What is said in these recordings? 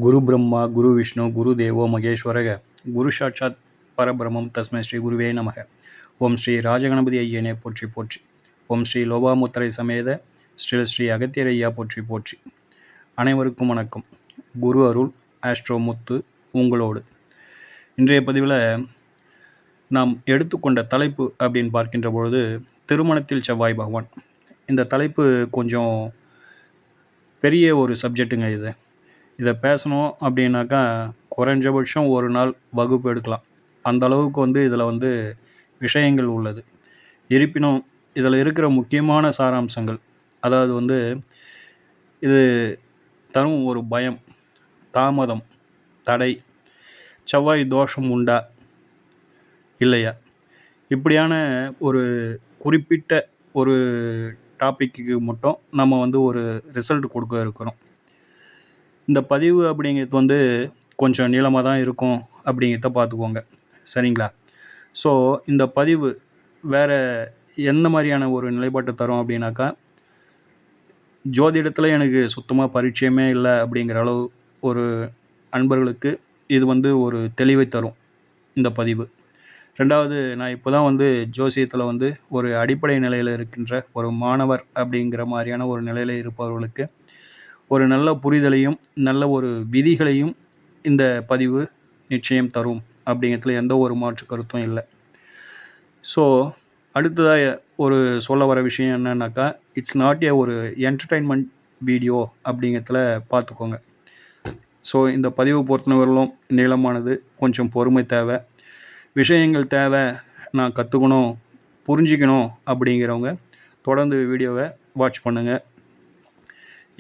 குரு பிரம்மா குரு விஷ்ணு குரு தேவோ மகேஸ்வரக குரு சாட்சாத் பரபிரமம் தஸ்மை ஸ்ரீ குருவே நமக. ஓம் ஸ்ரீ ராஜகணபதி ஐயனே போற்றி போற்றி. ஓம் ஸ்ரீ லோபாமுத்திரை சமேத ஸ்ரீ அகத்தியர் ஐயா போற்றி போற்றி. அனைவருக்கும் வணக்கம். குரு அருள் ஆஸ்ட்ரோ முத்து உங்களோடு. இன்றைய பதிவில் நாம் எடுத்துக்கொண்ட தலைப்பு அப்படின்னு பார்க்கின்ற பொழுது திருமணத்தில் செவ்வாய் பகவான். இந்த தலைப்பு கொஞ்சம் பெரிய ஒரு சப்ஜெக்ட்டுங்க. இதை பேசணும் அப்படின்னாக்கா குறைஞ்சபட்சம் ஒரு நாள் வகுப்பு எடுக்கலாம். அந்த அளவுக்கு இதில் விஷயங்கள் உள்ளது. இருப்பினும் இதில் இருக்கிற முக்கியமான சாராம்சங்கள், அதாவது இது தரும் ஒரு பயம், தாமதம், தடை, செவ்வாய் தோஷம் உண்டா இல்லையா, இப்படியான ஒரு குறிப்பிட்ட ஒரு டாப்பிக்கு மட்டும் நம்ம ஒரு ரிசல்ட் கொடுக்க இருக்கிறோம். இந்த பதிவு அப்படிங்கிறது கொஞ்சம் நீளமாக தான் இருக்கும் அப்படிங்கிறத பார்த்துக்கோங்க, சரிங்களா? ஸோ இந்த பதிவு வேறு எந்த மாதிரியான ஒரு நிலைப்பாட்டை தரும் அப்படின்னாக்கா, ஜோதிடத்தில் எனக்கு சுத்தமாக பரிச்சயமே இல்லை அப்படிங்கிற அளவு ஒரு அன்பர்களுக்கு இது ஒரு தெளிவை தரும் இந்த பதிவு. ரெண்டாவது, நான் இப்போ தான் ஜோசியத்தில் ஒரு அடிப்படை நிலையில் இருக்கின்ற ஒரு மாணவர் அப்படிங்கிற மாதிரியான ஒரு நிலையில் இருப்பவர்களுக்கு ஒரு நல்ல புரிதலையும் நல்ல ஒரு விதிகளையும் இந்த பதிவு நிச்சயம் தரும் அப்படிங்கிறதுல எந்த ஒரு மாற்று கருத்தும் இல்லை. ஸோ அடுத்ததாக ஒரு சொல்ல வர விஷயம் என்னன்னாக்கா, இட்ஸ் நாட் ஒரு என்டர்டைன்மெண்ட் வீடியோ அப்படிங்கிறதுல பார்த்துக்கோங்க. ஸோ இந்த பதிவு பொறுத்தவரையிலும் நீளமானது, கொஞ்சம் பொறுமை தேவை, விஷயங்கள் தேவை, நான் கற்றுக்கணும் புரிஞ்சிக்கணும் அப்படிங்கிறவங்க தொடர்ந்து வீடியோவை வாட்ச் பண்ணுங்கள்.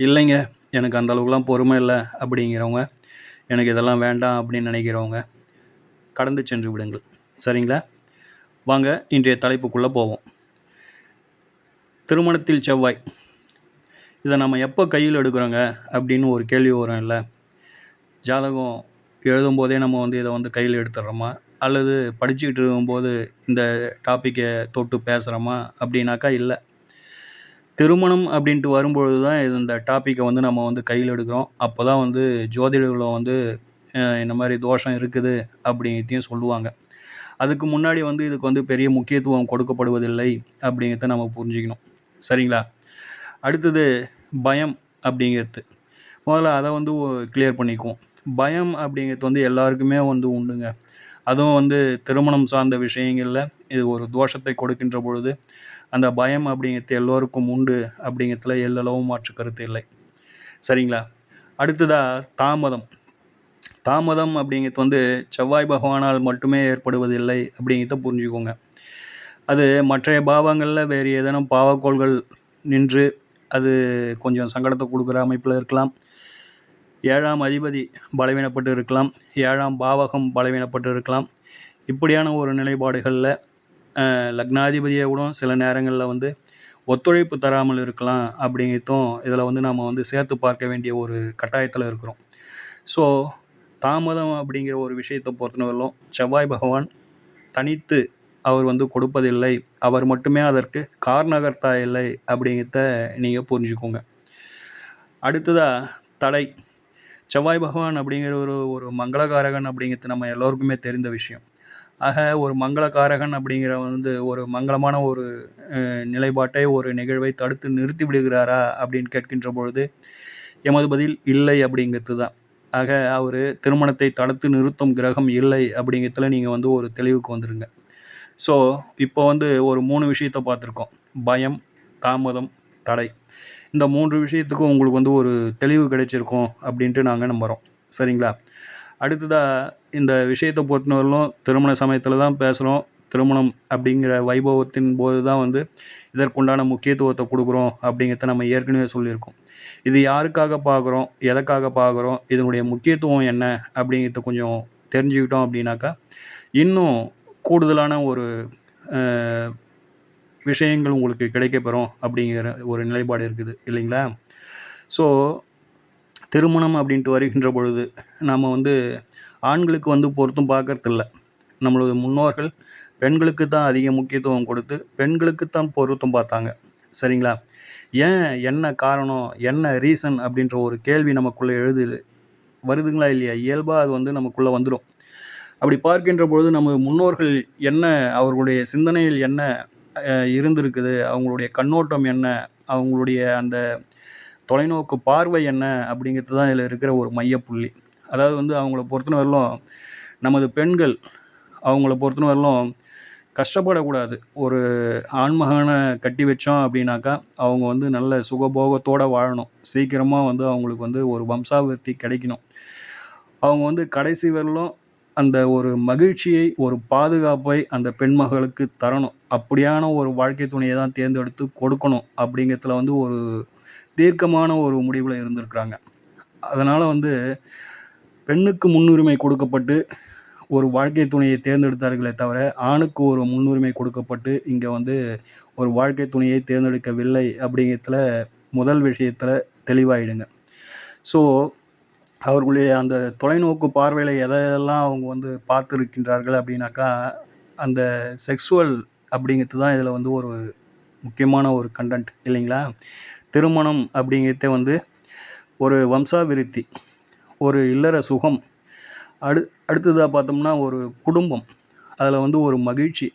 இல்லைங்க எனக்கு அந்த அளவுக்குலாம் பொறுமை இல்லை அப்படிங்கிறவங்க, எனக்கு இதெல்லாம் வேண்டாம் அப்படின்னு நினைக்கிறவங்க கடந்து சென்று விடுங்கள், சரிங்களா? வாங்க இன்றைய தலைப்புக்குள்ளே போவோம். திருமணத்தில் செவ்வாய், இதை நம்ம எப்போ கையில் எடுக்கிறோங்க அப்படின்னு ஒரு கேள்வி வரும் இல்லை? ஜாதகம் எழுதும்போதே நம்ம இதை கையில் எடுத்துடுறோமா, அல்லது படிச்சுக்கிட்டு இருக்கும்போது இந்த டாப்பிக்கை தொட்டு பேசுகிறோமா அப்படின்னாக்கா இல்லை. திருமணம் அப்படின்ட்டு வரும்பொழுது தான் இந்த டாப்பிக்கை நம்ம கையில் எடுக்கிறோம். அப்போ தான் ஜோதிடர்களும் இந்த மாதிரி தோஷம் இருக்குது அப்படிங்கிறதையும் சொல்லுவாங்க. அதுக்கு முன்னாடி இதுக்கு பெரிய முக்கியத்துவம் கொடுக்கப்படுவதில்லை அப்படிங்கிறத நம்ம புரிஞ்சுக்கணும், சரிங்களா? அடுத்தது பயம் அப்படிங்கிறது. முதல்ல அதை கிளியர் பண்ணிக்குவோம். பயம் அப்படிங்கிறது எல்லாருக்குமே உண்டுங்க. அதுவும் திருமணம் சார்ந்த விஷயங்களில் இது ஒரு தோஷத்தை கொடுக்கின்ற பொழுது அந்த பயம் அப்படிங்கிறது எல்லோருக்கும் உண்டு அப்படிங்கிறதுல எல்லளவும் மாற்று கருத்து இல்லை, சரிங்களா? அடுத்ததாக தாமதம் அப்படிங்கிறது செவ்வாய் பகவானால் மட்டுமே ஏற்படுவதில்லை அப்படிங்கிறத புரிஞ்சுக்கோங்க. அது மற்ற பாவங்களில் வேறு ஏதேனும் பாவக்கோள்கள் நின்று அது கொஞ்சம் சங்கடத்தை கொடுக்குற அமைப்பில் இருக்கலாம். 7ஆம் அதிபதி பலவீனப்பட்டு இருக்கலாம், 7ஆம் பாவகம் பலவீனப்பட்டு இருக்கலாம். இப்படியான ஒரு நிலைப்பாடுகளில் லக்னாதிபதியை கூட சில நேரங்களில் ஒத்துழைப்பு தராமல் இருக்கலாம் அப்படிங்கிறதும் இதில் நாம் சேர்த்து பார்க்க வேண்டிய ஒரு கட்டாயத்தில் இருக்கிறோம். ஸோ தாமதம் அப்படிங்கிற ஒரு விஷயத்தை பொறுத்தவரையிலும் செவ்வாய் பகவான் தனித்து அவர் கொடுப்பதில்லை, அவர் மட்டுமே அதற்கு காரணகர்த்தா இல்லை அப்படிங்கிறத நீங்கள் புரிஞ்சுக்கோங்க. அடுத்ததாக தடை. செவ்வாய் பகவான் அப்படிங்கிற ஒரு மங்களகாரகன் அப்படிங்கிறது நம்ம எல்லோருக்குமே தெரிந்த விஷயம். ஆக ஒரு மங்களகாரகன் அப்படிங்கிற ஒரு மங்களமான ஒரு நிலைப்பாட்டை, ஒரு நிகழ்வை தடுத்து நிறுத்தி விடுகிறாரா அப்படின்னு கேட்கின்ற பொழுது எமது பதில் இல்லை அப்படிங்கிறது தான். ஆக அவர் திருமணத்தை தடுத்து நிறுத்தும் கிரகம் இல்லை அப்படிங்கிறதுல நீங்கள் ஒரு தெளிவுக்கு வந்துடுங்க. ஸோ இப்போ ஒரு 3 விஷயத்தை பார்த்துருக்கோம். பயம், தாமதம், தடை. இந்த 3 விஷயத்துக்கும் உங்களுக்கு ஒரு தெளிவு கிடைச்சிருக்கும் அப்படின்ட்டு நாங்கள் நம்புகிறோம், சரிங்களா? அடுத்ததாக இந்த விஷயத்தை பொறுத்தவரையிலும் திருமண சமயத்தில் தான் பேசுகிறோம். திருமணம் அப்படிங்கிற வைபவத்தின் போது தான் இதற்குண்டான முக்கியத்துவத்தை கொடுக்குறோம் அப்படிங்கிறத நம்ம ஏற்கனவே சொல்லியிருக்கோம். இது யாருக்காக பார்க்குறோம், எதற்காக பார்க்குறோம், இதனுடைய முக்கியத்துவம் என்ன அப்படிங்கிறத கொஞ்சம் தெரிஞ்சுக்கிட்டோம் அப்படின்னாக்கா இன்னும் கூடுதலான ஒரு விஷயங்கள் உங்களுக்கு கிடைக்கப்பெறும் அப்படிங்கிற ஒரு நிலைப்பாடு இருக்குது இல்லைங்களா? ஸோ திருமணம் அப்படின்ட்டு வருகின்ற பொழுது நாம் ஆண்களுக்கு பொருத்தம் பார்க்கறதில்ல. நம்மளோட முன்னோர்கள் பெண்களுக்கு தான் அதிக முக்கியத்துவம் கொடுத்து பெண்களுக்கு தான் பொருத்தம் பார்த்தாங்க, சரிங்களா? ஏன், என்ன காரணம், என்ன ரீசன் அப்படின்ற ஒரு கேள்வி நமக்குள்ளே எழுது வருதுங்களா இல்லையா? இயல்பா அது வந்து நமக்குள்ள வந்துரும். அப்படி பார்க்கின்ற பொழுது நமது முன்னோர்கள் என்ன, அவர்களுடைய சிந்தனையில் என்ன இருந்திருக்குது, அவங்களுடைய கண்ணோட்டம் என்ன, அவங்களுடைய அந்த தொலைநோக்கு பார்வை என்ன அப்படிங்கிறது தான் இதில இருக்கிற ஒரு மையப்புள்ளி. அதாவது வந்து அவங்கள பொறுத்தவரையிலும் நமது பெண்கள் அவங்கள பொறுத்தவரையிலும் கஷ்டப்படக்கூடாது. ஒரு ஆண்மகன கட்டி வச்சோம் அப்படின்னாக்கா, அவங்க வந்து நல்ல சுகபோகத்தோட வாழணும். சீக்கிரமா வந்து அவங்களுக்கு வந்து ஒரு வம்சாவிருத்தி கிடைக்கணும். அவங்க வந்து கடைசி வரலும் அந்த ஒரு மகிழ்ச்சியை, ஒரு பாதுகாப்பை அந்த பெண்மகளுக்கு தரணும். அப்படியான ஒரு வாழ்க்கை துணைய தான் தேர்ந்தெடுத்து கொடுக்கணும். அப்படிங்கிறதுல வந்து ஒரு தீர்க்கமான ஒரு முடிவுல இருந்திருக்கிறாங்க. அதனால வந்து பெண்ணுக்கு முன்னுரிமை கொடுக்கப்பட்டு ஒரு வாழ்க்கை துணையை தேர்ந்தெடுத்தார்களே தவிர, ஆணுக்கு ஒரு முன்னுரிமை கொடுக்கப்பட்டு, இங்க வந்து ஒரு வாழ்க்கை துணையை தேர்ந்தெடுக்கவில்லை அப்படிங்கிறதுல முதல் விஷயத்துல தெளிவாயிடுங்க. ஸோ, அவர்களுடைய அந்த தொலைநோக்கு பார்வையில எதையெல்லாம் அவங்க வந்து பார்த்திருக்கின்றார்கள் அப்படின்னாக்கா, அந்த செக்ஸுவல் அப்படிங்கிறது தான் இதில வந்து ஒரு முக்கியமான ஒரு கன்டென்ட் இல்லைங்களா? திருமணம் அப்படிங்கிறதே வந்து ஒரு வம்சாவிருத்தி, ஒரு இல்லற சுகம், அடுத்ததா பார்த்தோம்னா ஒரு குடும்பம், அதில வந்து ஒரு மகிழ்ச்சி,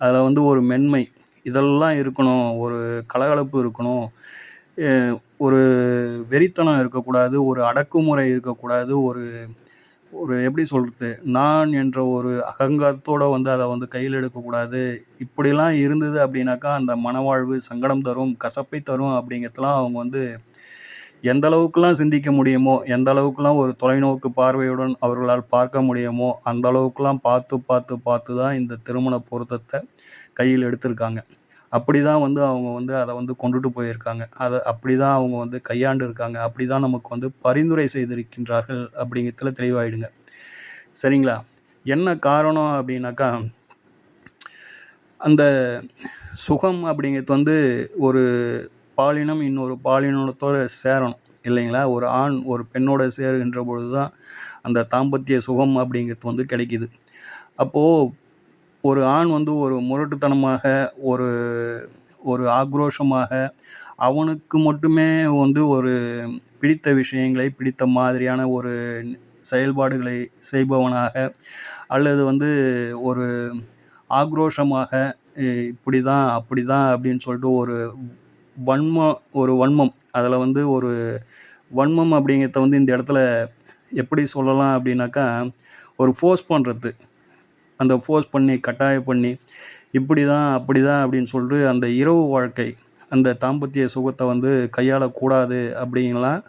அதில வந்து ஒரு மென்மை, இதெல்லாம் இருக்கணும். ஒரு கலகலப்பு இருக்கணும். எ ஒரு வெறித்தனம் இருக்கக்கூடாது. ஒரு அடக்குமுறை இருக்கக்கூடாது. ஒரு ஒரு எப்படி சொல்றது? நான் என்ற ஒரு அகங்காரத்தோட வந்து அத வந்து கையில எடுக்கக்கூடாது. இப்படிலாம் இருந்தது அப்படின்னாக்கா, அந்த மனவாழ்வு சங்கடம் தரும், கசப்பை தரும் அப்படிங்கிறதெல்லாம் அவங்க வந்து எந்த அளவுக்குலாம் சிந்திக்க முடியுமோ, எந்த அளவுக்குலாம் ஒரு தொலைநோக்கு பார்வையுடன் அவர்களால் பார்க்க முடியுமோ, அந்த அளவுக்குலாம் பார்த்து, பார்த்து, பார்த்து தான் இந்த திருமண பொருத்தத்த கையில் எடுத்திருக்காங்க. அப்படிதான் வந்து அவங்க வந்து அத வந்து கொண்டுட்டு போயிருக்காங்க. அத அப்படிதான் அவங்க வந்து கையாண்டு இருக்காங்க. அப்படிதான் நமக்கு வந்து பரிந்துரை செய்திருக்கின்றார்கள் அப்படிங்கிறதுல தெளிவாயிடுங்க. சரிங்களா? என்ன காரணம் அப்படின்னாக்கா, அந்த சுகம் அப்படிங்கிறது வந்து ஒரு பாலினம் இன்னொரு பாலினத்தோட சேரணும் இல்லைங்களா? ஒரு ஆண் ஒரு பெண்ணோட சேருகின்ற பொழுது தான் அந்த தாம்பத்திய சுகம் அப்படிங்கிறது வந்து கிடைக்குது. அப்போ ஒரு ஆண் வந்து ஒரு முரட்டுத்தனமாக, ஒரு ஒரு ஆக்ரோஷமாக, அவனுக்கு மட்டுமே வந்து ஒரு பிடித்த விஷயங்களை, பிடித்த மாதிரியான ஒரு செயல்பாடுகளை செய்பவனாக, அல்லது வந்து ஒரு ஆக்ரோஷமாக இப்படிதான், அப்படிதான் அப்படின்னு சொல்லிட்டு ஒரு வன்மம் அதில வந்து ஒரு வன்மம் அப்படிங்கிறத வந்து இந்த இடத்துல எப்படி சொல்லலாம் அப்படின்னாக்கா, ஒரு ஃபோர்ஸ் பண்றது. அந்த ஃபோர்ஸ் பண்ணி, கட்டாயம் பண்ணி, இப்படிதான், அப்படிதான் அப்படின்னு சொல்லிட்டு அந்த இரவு வாழ்க்கை, அந்த தாம்பத்திய சுகத்த வந்து கையாளக்கூடாது அப்படின்லாம்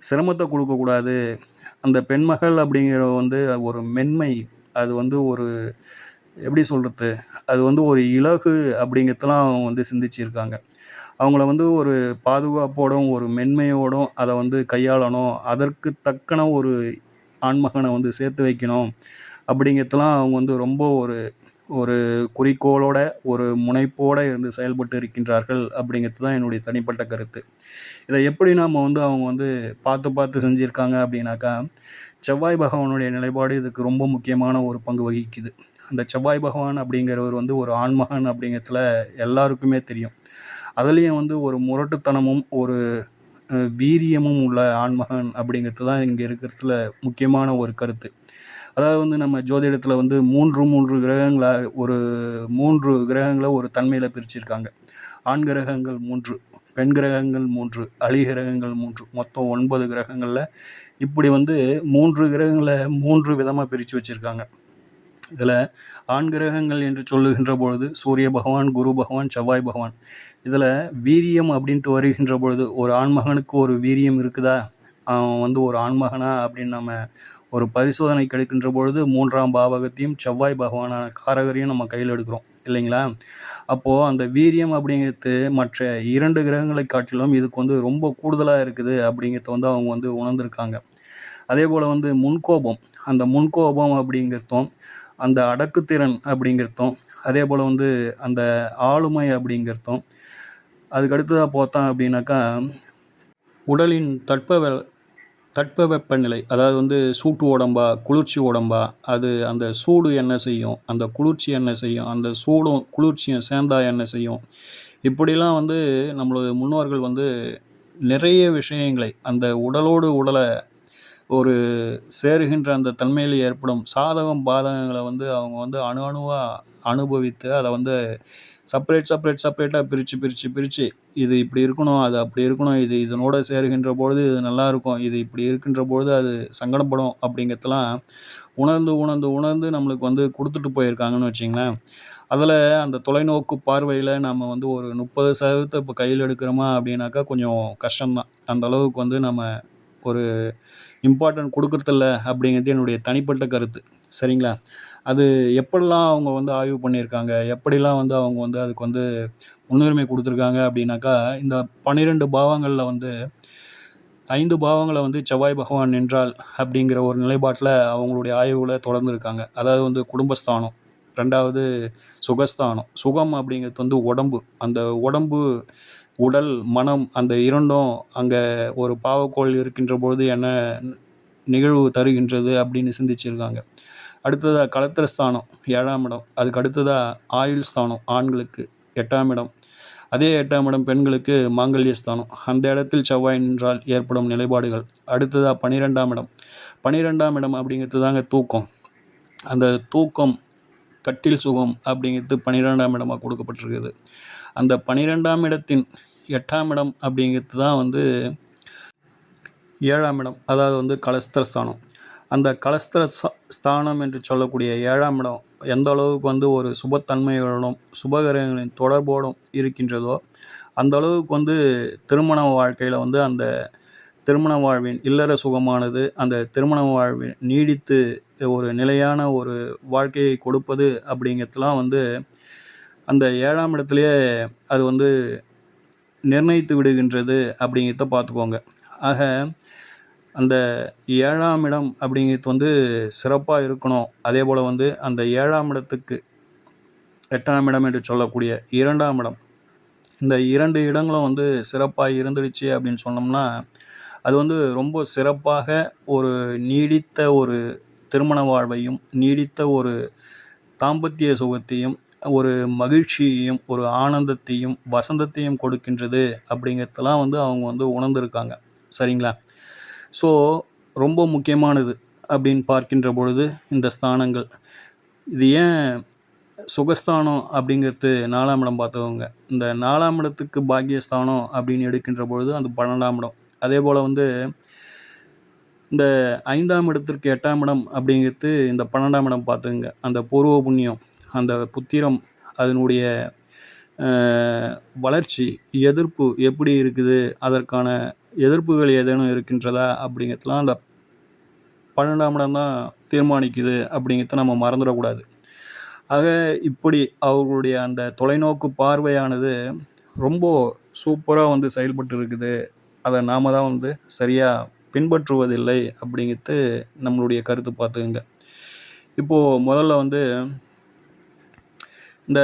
சிரமத்த குடுக்கக்கூடாது. அந்த பெண்மகள் அப்படிங்கிறவ வந்து ஒரு மென்மை, அது வந்து ஒரு எப்படி சொல்றது? அது வந்து ஒரு இலகு அப்படிங்கிறதெல்லாம் அவங்க வந்து சிந்திச்சிருக்காங்க. அவங்கள வந்து ஒரு பாதுகாப்போடும், ஒரு மென்மையோடும் அத வந்து கையாளணும். அதற்கு தக்கன ஒரு ஆண்மகன வந்து சேர்த்து வைக்கணும். அப்படிங்கிறதெல்லாம் அவங்க வந்து ரொம்ப ஒரு ஒரு குறிக்கோளோட, ஒரு முனைப்போட இருந்து செயல்பட்டு இருக்கின்றார்கள் அப்படிங்கிறது தான் என்னுடைய தனிப்பட்ட கருத்து. இத எப்படி நாம வந்து அவங்க வந்து பார்த்து, பார்த்து செஞ்சிருக்காங்க அப்படின்னாக்கா, செவ்வாய் பகவானுடைய நிலைப்பாடு இதுக்கு ரொம்ப முக்கியமான ஒரு பங்கு வகிக்குது. அந்த செவ்வாய் பகவான் அப்படிங்கிறவர் வந்து ஒரு ஆண்மகன் அப்படிங்கிறதுல எல்லாருக்குமே தெரியும். அதுலயும் வந்து ஒரு முரட்டுத்தனமும், ஒரு வீரியமும் உள்ள ஆண்மகன் அப்படிங்கிறது தான் இங்க இருக்கிறதுல முக்கியமான ஒரு கருத்து. அதாவது வந்து நம்ம ஜோதிடத்துல வந்து 3 கிரகங்கள ஒரு 3 கிரகங்கள ஒரு தன்மையில பிரிச்சிருக்காங்க. ஆண் கிரகங்கள் 3, பெண் கிரகங்கள் 3, அலி கிரகங்கள் 3 மொத்தம் 9 கிரகங்கள்ல இப்படி வந்து 3 கிரகங்கள 3 விதமா பிரிச்சு வச்சிருக்காங்க. இதுல ஆண் கிரகங்கள் என்று சொல்லுகின்ற பொழுது சூரிய பகவான், குரு பகவான், செவ்வாய் பகவான். இதுல வீரியம் அப்படின்ட்டு வருகின்ற பொழுது ஒரு ஆண்மகனுக்கு ஒரு வீரியம் இருக்குதா? அவன் வந்து ஒரு ஆண்மகனா அப்படின்னு நம்ம ஒரு பரிசோதனைக்கு எடுக்கின்ற பொழுது 3ஆம் பாவகத்தையும் செவ்வாய் பகவானான காரகரையும் நம்ம கையில எடுக்கிறோம் இல்லைங்களா? அப்போ அந்த வீரியம் அப்படிங்கிறது மற்ற 2 கிரகங்களை காட்டிலும் இதுக்கு வந்து ரொம்ப கூடுதலா இருக்குது அப்படிங்கிறத வந்து அவங்க வந்து உணர்ந்திருக்காங்க. அதேபோல வந்து முன்கோபம், அந்த முன்கோபம் அப்படிங்கிறதும், அந்த அடக்குத்திறன் அப்படிங்கிறதும், அதேபோல வந்து அந்த ஆளுமை அப்படிங்கிறதும், அதுக்கு அடுத்ததா பார்த்தோம் அப்படின்னாக்கா, உடலின் தட்பவெப்பநிலை, அதாவது வந்து சூட்டு உடம்பா, குளிர்ச்சி உடம்பா, அது அந்த சூடு என்ன செய்யும்? அந்த குளிர்ச்சி என்ன செய்யும்? அந்த சூடும், குளிர்ச்சியும் சேர்ந்தா என்ன செய்யும்? இப்படிலாம் வந்து நம்மளோட முன்னோர்கள் வந்து நிறைய விஷயங்களை அந்த உடலோடு உடல ஒரு சேருகின்ற அந்த தன்மையில் ஏற்படும் சாதகம் பாதகங்களை வந்து அவங்க வந்து அணு அணுவா அனுபவித்து அதை வந்து செப்பரேட்டாக பிரித்து இது இப்படி இருக்கணும், அது அப்படி இருக்கணும், இது இதனோட சேருகின்ற பொழுது இது நல்லா இருக்கும், இது இப்படி இருக்கின்ற பொழுது அது சங்கடப்படும் அப்படிங்கிறதெல்லாம் உணர்ந்து நம்மளுக்கு வந்து கொடுத்துட்டு போயிருக்காங்கன்னு வச்சிங்களேன். அதில் அந்த தொலைநோக்கு பார்வையில் நம்ம வந்து ஒரு 30% இப்போ கையில் எடுக்கிறோமா அப்படின்னாக்கா கொஞ்சம் கஷ்டம்தான். அந்த அளவுக்கு வந்து நம்ம ஒரு இம்பார்ட்டன்ட் கொடுக்கறதில்ல அப்படிங்கிறது என்னுடைய தனிப்பட்ட கருத்து. சரிங்களா? அது எப்படிலாம் அவங்க வந்து ஆய்வு பண்ணியிருக்காங்க, எப்படிலாம் வந்து அவங்க வந்து அதுக்கு வந்து முன்னுரிமை கொடுத்துருக்காங்க அப்படின்னாக்கா, இந்த 12 பாவங்களில் வந்து 5 பாவங்களை வந்து செவ்வாய் பகவான் நின்றால் அப்படிங்கிற ஒரு நிலைப்பாட்டில் அவங்களுடைய ஆய்வுகளை தொடர்ந்து இருக்காங்க. அதாவது வந்து குடும்பஸ்தானம், 2வது சுகஸ்தானம். சுகம் அப்படிங்கிறது வந்து உடம்பு. அந்த உடம்பு, உடல், மனம் அந்த இரண்டும் அங்கே ஒரு பாவக்கோள் இருக்கின்ற பொழுது என்ன நிகழ்வு தருகின்றது அப்படின்னு சிந்திச்சிருக்காங்க. அடுத்ததாக களத்திரஸ்தானம் 7ஆம் இடம். அதுக்கு அடுத்ததாக ஆயுள் ஸ்தானம் ஆண்களுக்கு 8ஆம் இடம். அதே 8ஆம் இடம் பெண்களுக்கு மாங்கல்ய ஸ்தானம். அந்த இடத்தில் செவ்வாய் நின்றால் ஏற்படும் நிலைப்பாடுகள். அடுத்ததாக 12ஆம் இடம். 12ஆம் இடம் அப்படிங்கிறது தாங்க தூக்கம். அந்த தூக்கம், கட்டில் சுகம் அப்படிங்கிறது 12ஆம் இடமாக கொடுக்கப்பட்டிருக்குது. அந்த 12ஆம் இடத்தின் 8ஆம் இடம் அப்படிங்கிறது தான் வந்து 7ஆம் இடம். அதாவது வந்து கலஸ்திர ஸ்தானம். அந்த கலஸ்திர ஸ்தானம் என்று சொல்லக்கூடிய 7ஆம் இடம் எந்த அளவுக்கு வந்து ஒரு சுபத்தன்மையோடும் சுபகிரகங்களின் தொடர்போடும் இருக்கின்றதோ அந்த அளவுக்கு வந்து திருமண வாழ்க்கையில் வந்து அந்த திருமண வாழ்வின் இல்லற சுகமானது அந்த திருமண வாழ்வின் நீடித்து ஒரு நிலையான ஒரு வாழ்க்கையை கொடுப்பது அப்படிங்கிறதுலாம் வந்து அந்த 7ஆம் இடத்துலையே அது வந்து நிர்ணயித்து விடுகின்றது அப்படிங்கிறத பார்த்துக்கோங்க. ஆக அந்த 7ஆம் இடம் அப்படிங்கிறது வந்து சிறப்பாக இருக்கணும். அதே போல் வந்து அந்த 7ஆம் இடத்துக்கு 8ஆம் இடம் என்று சொல்லக்கூடிய 2ஆம் இடம், இந்த 2 இடங்களும் வந்து சிறப்பாக இருந்துடுச்சு அப்படின்னு சொன்னோம்னா அது வந்து ரொம்ப சிறப்பாக ஒரு நீடித்த ஒரு திருமண வாழ்வையும், நீடித்த ஒரு தாம்பத்திய சுகத்தையும், ஒரு மகிழ்ச்சியையும், ஒரு ஆனந்தத்தையும், வசந்தத்தையும் கொடுக்கின்றது அப்படிங்கிறதெல்லாம் வந்து அவங்க வந்து உணர்ந்திருக்காங்க. சரிங்களா? ஸோ ரொம்ப முக்கியமானது அப்படின்னு பார்க்கின்ற பொழுது இந்த ஸ்தானங்கள். இது ஏன் சுகஸ்தானம் அப்படிங்கிறது 4ஆம் இடம் பார்த்துக்கோங்க. இந்த 4ஆம் இடத்துக்கு பாக்கியஸ்தானம் அப்படின்னு எடுக்கின்ற பொழுது அந்த 12ஆம் இடம். அதே போல் வந்து இந்த 5ஆம் இடத்திற்கு 8ஆம் இடம் அப்படிங்கிறது இந்த 12ஆம் இடம் பார்த்துங்க. அந்த பூர்வ புண்ணியம், அந்த புத்திரம், அதனுடைய வளர்ச்சி, எதிர்ப்பு எப்படி இருக்குது, அதற்கான எதிர்ப்புகள் ஏதேனும் இருக்கின்றதா அப்படிங்கிறதுலாம் அந்த 12ஆம் இடம் தான் தீர்மானிக்குது அப்படிங்கிறத நம்ம மறந்துடக்கூடாது. ஆக இப்படி அவர்களுடைய அந்த தொலைநோக்கு பார்வையானது ரொம்ப சூப்பராக வந்து செயல்பட்டு இருக்குது. அதை நாம தான் வந்து சரியாக பின்பற்றுவதில்லை அப்படிங்கிறது நம்மளுடைய கருத்து பார்த்துக்கங்க. இப்போது முதல்ல வந்து இந்த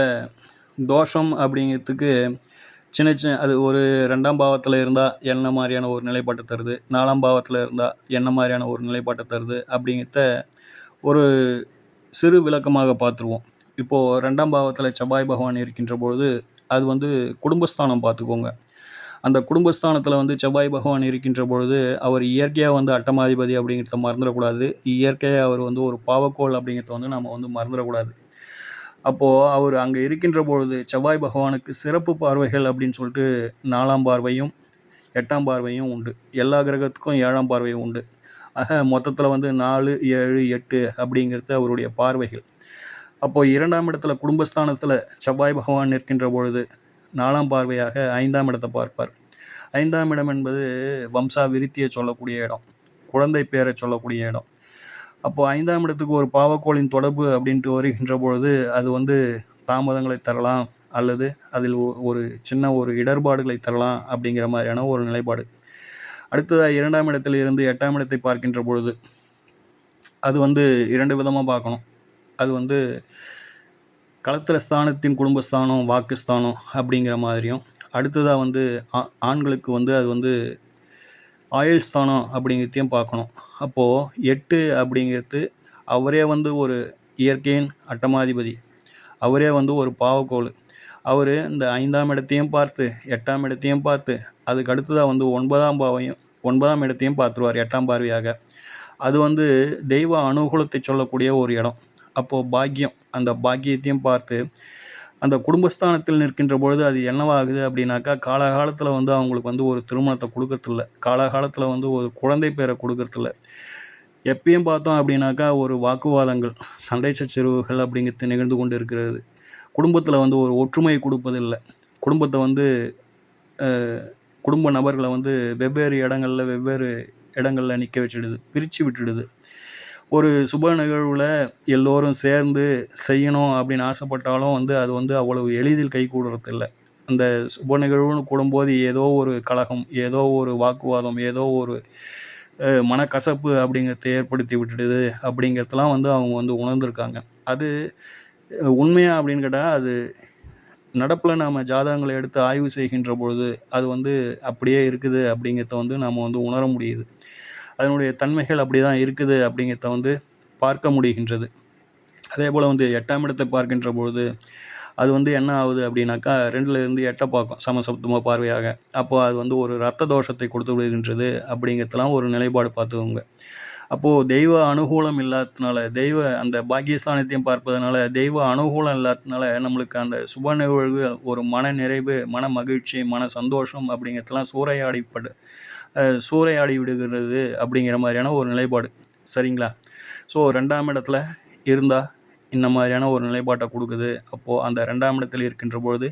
தோஷம் அப்படிங்கிறதுக்கு சின்ன அது ஒரு 2ஆம் பாவத்தில் இருந்தால் என்ன மாதிரியான ஒரு நிலைப்பாட்டை தருது, 4ஆம் பாவத்தில் இருந்தால் என்ன மாதிரியான ஒரு நிலைப்பாட்டை தருது அப்படிங்கிறத ஒரு சிறு விளக்கமாக பார்த்துருவோம். இப்போது 2ஆம் பாவத்தில் செவ்வாய் பகவான் இருக்கின்ற பொழுது அது வந்து குடும்பஸ்தானம் பார்த்துக்கோங்க. அந்த குடும்பஸ்தானத்தில் வந்து செவ்வாய் பகவான் இருக்கின்ற பொழுது அவர் இயற்கையாக வந்து அட்டமாதிபதி அப்படிங்கிறத மறந்துடக்கூடாது. இயற்கையாக அவர் வந்து ஒரு பாவக்கோள் அப்படிங்கிறத வந்து நம்ம வந்து மறந்துடக்கூடாது. அப்போது அவர் அங்கே இருக்கின்ற பொழுது செவ்வாய் பகவானுக்கு சிறப்பு பார்வைகள் அப்படின்னு சொல்லிட்டு 4ஆம் பார்வையும் 8ஆம் பார்வையும் உண்டு. எல்லா கிரகத்துக்கும் 7ஆம் பார்வையும் உண்டு. ஆக மொத்தத்தில் வந்து 4, 7, 8 அப்படிங்கிறது அவருடைய பார்வைகள். அப்போது 2ஆம் இடத்துல குடும்பஸ்தானத்தில் செவ்வாய் பகவான் நிற்கின்ற பொழுது 4ஆம் பார்வையாக 5ஆம் இடத்தை பார்ப்பார். 5ஆம் இடம் என்பது வம்சா விருத்தியை சொல்லக்கூடிய இடம், குழந்தை பேரை சொல்லக்கூடிய இடம். அப்போது 5ஆம் இடத்துக்கு ஒரு பாவக்கோளின் தொடர்பு அப்படின்ட்டு வருகின்ற பொழுது அது வந்து தாமதங்களை தரலாம், அல்லது அதில் ஒரு சின்ன ஒரு இடர்பாடுகளை தரலாம் அப்படிங்கிற மாதிரியான ஒரு நிலைப்பாடு. அடுத்ததாக 2ஆம் இடத்தில் இருந்து 8ஆம் இடத்தை பார்க்கின்ற பொழுது அது வந்து 2 விதமாக பார்க்கணும். அது வந்து களத்திர ஸ்தானத்தின் குடும்பஸ்தானம், வாக்குஸ்தானம் அப்படிங்கிற மாதிரியும், அடுத்ததாக வந்து ஆண்களுக்கு வந்து அது வந்து ஆயுள் ஸ்தானம் அப்படிங்கிறதையும் பார்க்கணும். அப்போது 8 அப்படிங்கிறது அவரே வந்து ஒரு இயற்கையின் அட்டமாதிபதி, அவரே வந்து ஒரு பாவக்கோள். அவர் இந்த 5ஆம் இடத்தையும் பார்த்து 8ஆம் இடத்தையும் பார்த்து அதுக்கு அடுத்ததாக வந்து 9ஆம் 9ஆம் இடத்தையும் பார்த்துருவார் 8ஆம் பார்வையாக. அது வந்து தெய்வ அனுகூலத்தை சொல்லக்கூடிய ஒரு இடம். அப்போ பாக்கியம், அந்த பாக்கியத்தையும் பார்த்து அந்த குடும்பஸ்தானத்தில் நிற்கின்ற பொழுது அது என்னவாகுது அப்படின்னாக்கா, காலாகாலத்தில வந்து அவங்களுக்கு வந்து ஒரு திருமணத்த குடுக்கறதில்ல. காலாகாலத்தில வந்து ஒரு குழந்தை பேர குடுக்கறதில்ல. எப்பயும் பார்த்தோம் அப்படின்னாக்கா, ஒரு வாக்குவாதங்கள், சண்டை சச்சரவுகள் அப்படிங்கிறது நிகழ்ந்து கொண்டு இருக்கிறது. குடும்பத்தில வந்து ஒரு ஒற்றுமை குடுப்பதில்ல. குடும்பத்த வந்து அ குடும்ப நபர்கள வந்து வெவ்வேறு இடங்கள்ல நிக்க வச்சுடுது. பிரிச்சு விட்டுடுது. ஒரு சுப நிகழ்வுல எல்லோரும் சேர்ந்து செய்யணும் அப்படின்னு ஆசைப்பட்டாலும் வந்து அது வந்து அவ்வளவு எளிதில் கைகூடுறதில்ல. அந்த சுப நிகழ்வுன்னு கூடும்போது ஏதோ ஒரு கலகம், ஏதோ ஒரு வாக்குவாதம், ஏதோ ஒரு மனக்கசப்பு அப்படிங்கிறத ஏற்படுத்தி விட்டுடுது அப்படிங்கிறதெல்லாம் வந்து அவங்க வந்து உணர்ந்திருக்காங்க. அது உண்மையா அப்படின்னு கேட்டா, அது நடப்புல நாம ஜாதகங்கள எடுத்து ஆய்வு செய்கின்ற பொழுது, அது வந்து அப்படியே இருக்குது அப்படிங்கிறத வந்து நாம வந்து உணர முடியுது. அதனுடைய தன்மைகள் அப்படிதான் இருக்குது அப்படிங்கிறத வந்து பார்க்க முடிகின்றது. அதேபோல வந்து 8ஆம் இடத்தை பார்க்கின்ற பொழுது, அது வந்து என்ன ஆகுது அப்படின்னாக்கா 2ல இருந்து 8 பார்க்கும் சமசப்தம பார்வையாக. அப்போ அது வந்து ஒரு ரத்த தோஷத்தை கொடுத்து விடுகின்றது அப்படிங்கிறதெல்லாம் ஒரு நிலைப்பாடு பார்த்துக்கோங்க. அப்போ தெய்வ அனுகூலம் இல்லாததுனால, அந்த பாக்கியஸ்தானத்தையும் பார்ப்பதனால, தெய்வ அனுகூலம் இல்லாததுனால நம்மளுக்கு அந்த சுப நிகழ்வு ஒரு மன நிறைவு, மன மகிழ்ச்சி, மன சந்தோஷம் அப்படிங்கிறதெல்லாம் சூறையாடி விடுகிறது அப்படிங்கிற மாதிரியான ஒரு நிலைப்பாடு. சரிங்களா? ஸோ 2ஆம் இடத்துல இருந்தா இந்த மாதிரியான ஒரு நிலைப்பாட்ட குடுக்குது. அப்போ அந்த 2ஆம் இடத்தில் இருக்கின்ற பொழுது,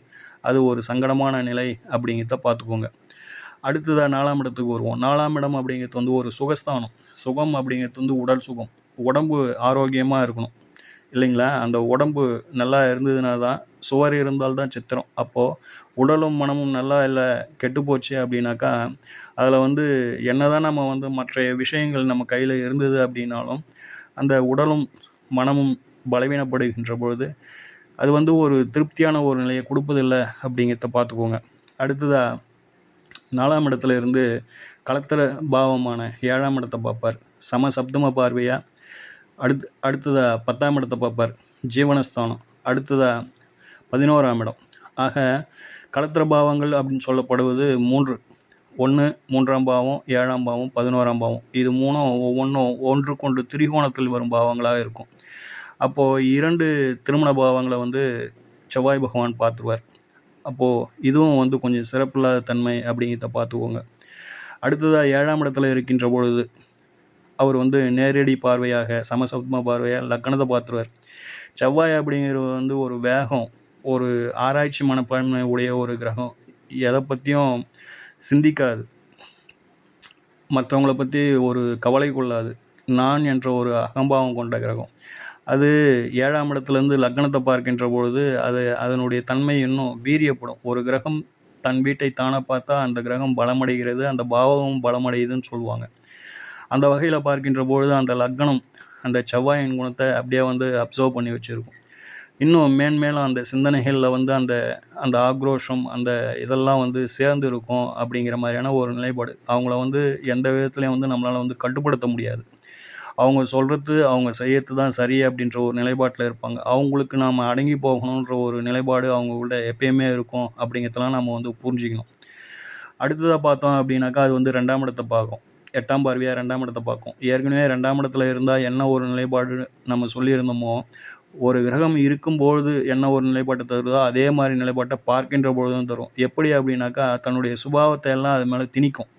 அது ஒரு சங்கடமான நிலை அப்படிங்கிறத பார்த்துக்கோங்க. அடுத்ததா 4ஆம் இடத்துக்கு வருவோம். 4ஆம் இடம் அப்படிங்கிறது வந்து ஒரு சுகஸ்தானம். சுகம் அப்படிங்கிறது வந்து உடல் சுகம். உடம்பு ஆரோக்கியமா இருக்கணும். இல்லைங்களா? அந்த உடம்பு நல்லா இருந்ததுனா தான் சுவர் இருந்தால் தான் சித்திரம். அப்போ உடலும், மனமும் நல்லா இல்ல, கெட்டுப்போச்சு அப்படின்னாக்கா, அதில வந்து என்னதான் நம்ம வந்து மற்றைய விஷயங்கள் நம்ம கையில இருந்தது அப்படின்னாலும், அந்த உடலும், மனமும் பலவீனப்படுகின்ற பொழுது, அது வந்து ஒரு திருப்தியான ஒரு நிலைய குடுப்பதில்ல அப்படிங்கிறத பார்த்துக்கோங்க. அடுத்ததா 4ஆம் இடத்துல இருந்து களத்திர பாவமான 7ஆம் இடத்த பார்ப்பார். சமசப்தம பார்வையா. அடுத்ததா 10ஆம் இடத்த பார்ப்பார். ஜீவனஸ்தானம். அடுத்ததா 11ஆம் இடம். ஆக களத்திர பாவங்கள் அப்படின்னு சொல்லப்படுவது 3. 1 3ஆம் பாவம், 7ஆம் பாவம், 11ஆம் பாவம். இது 3ம் ஒவ்வொன்னும் ஒன்றுக்கொன்று திரிகோணத்தில் வரும் பாவங்களா இருக்கும். அப்போ 2 திருமண பாவங்கள வந்து செவ்வாய் பகவான் பார்த்துருவார். அப்போ இதுவும் வந்து கொஞ்சம் சிறப்பில்லாத தன்மை அப்படிங்கிறத பார்த்துக்கோங்க. அடுத்ததா 7ஆம் இடத்துல இருக்கின்ற பொழுது, அவர் வந்து நேரடி பார்வையாக, சமசப்தம பார்வையா லக்னத்த பார்த்துருவார். செவ்வாய் அப்படிங்கிறவர் வந்து ஒரு வேகம், ஒரு ஆராய்ச்சி மனப்பான்மை உடைய ஒரு கிரகம். எத பத்தியும் சிந்திக்காது. மத்தவங்கள பத்தி ஒரு கவலை கொள்ளாது. நான் என்ற ஒரு அகம்பாவம் கொண்ட கிரகம். அது 7ஆம் இடத்துலேருந்து லக்னத்த பார்க்கின்ற பொழுது, அதனுடைய தன்மை இன்னும் வீரியப்படும். ஒரு கிரகம் தன் வீட்டை தானா பார்த்தா, அந்த கிரகம் பலமடைகிறது. அந்த பாவமும் பலமடையுதுன்னு சொல்லுவாங்க. அந்த வகையில பார்க்கின்ற பொழுது, அந்த லக்னம், அந்த செவ்வாயின் குணத்த அப்படியே வந்து அப்சர்வ் பண்ணி வச்சிருக்கும். இன்னும் மேன்மேலும் அந்த சிந்தனைகள்ல வந்து அந்த அந்த ஆக்ரோஷம், அந்த இதெல்லாம் வந்து சேர்ந்து இருக்கும் அப்படிங்கிற மாரியான ஒரு நிலைப்பாடு. அவங்கள வந்து எந்த விதத்திலயும் வந்து நம்மளால வந்து கட்டுப்படுத்த முடியாது. அவங்க சொல்றது, அவங்க செய்யறது தான் சரி அப்படின்ற ஒரு நிலைப்பாட்டுல இருப்பாங்க. அவங்களுக்கு நாம அடங்கி போகணுன்ற ஒரு நிலைப்பாடு அவங்கள்ட்ட எப்பயுமே இருக்கும் அப்படிங்கிறதெல்லாம் நம்ம வந்து புரிஞ்சுக்கணும். அடுத்ததா பார்த்தோம் அப்படின்னாக்கா, அது வந்து 2ஆம் இடத்த பார்க்கும். 8ஆம் பார்வையா 2ஆம் இடத்த பார்க்கும். ஏற்கனவே 2ஆம் இடத்துல இருந்தா என்ன ஒரு நிலைப்பாடு நம்ம சொல்லியிருந்தோமோ, ஒரு கிரகம் இருக்கும்பொழுது என்ன ஒரு நிலைப்பாட்ட தருதோ, அதே மாரி நிலைப்பாட்ட பார்க்கின்ற பொழுதும் தரும். எப்படி அப்படின்னாக்கா, தன்னுடைய சுபாவத்த எல்லாம் அது மேல திணிக்கும்.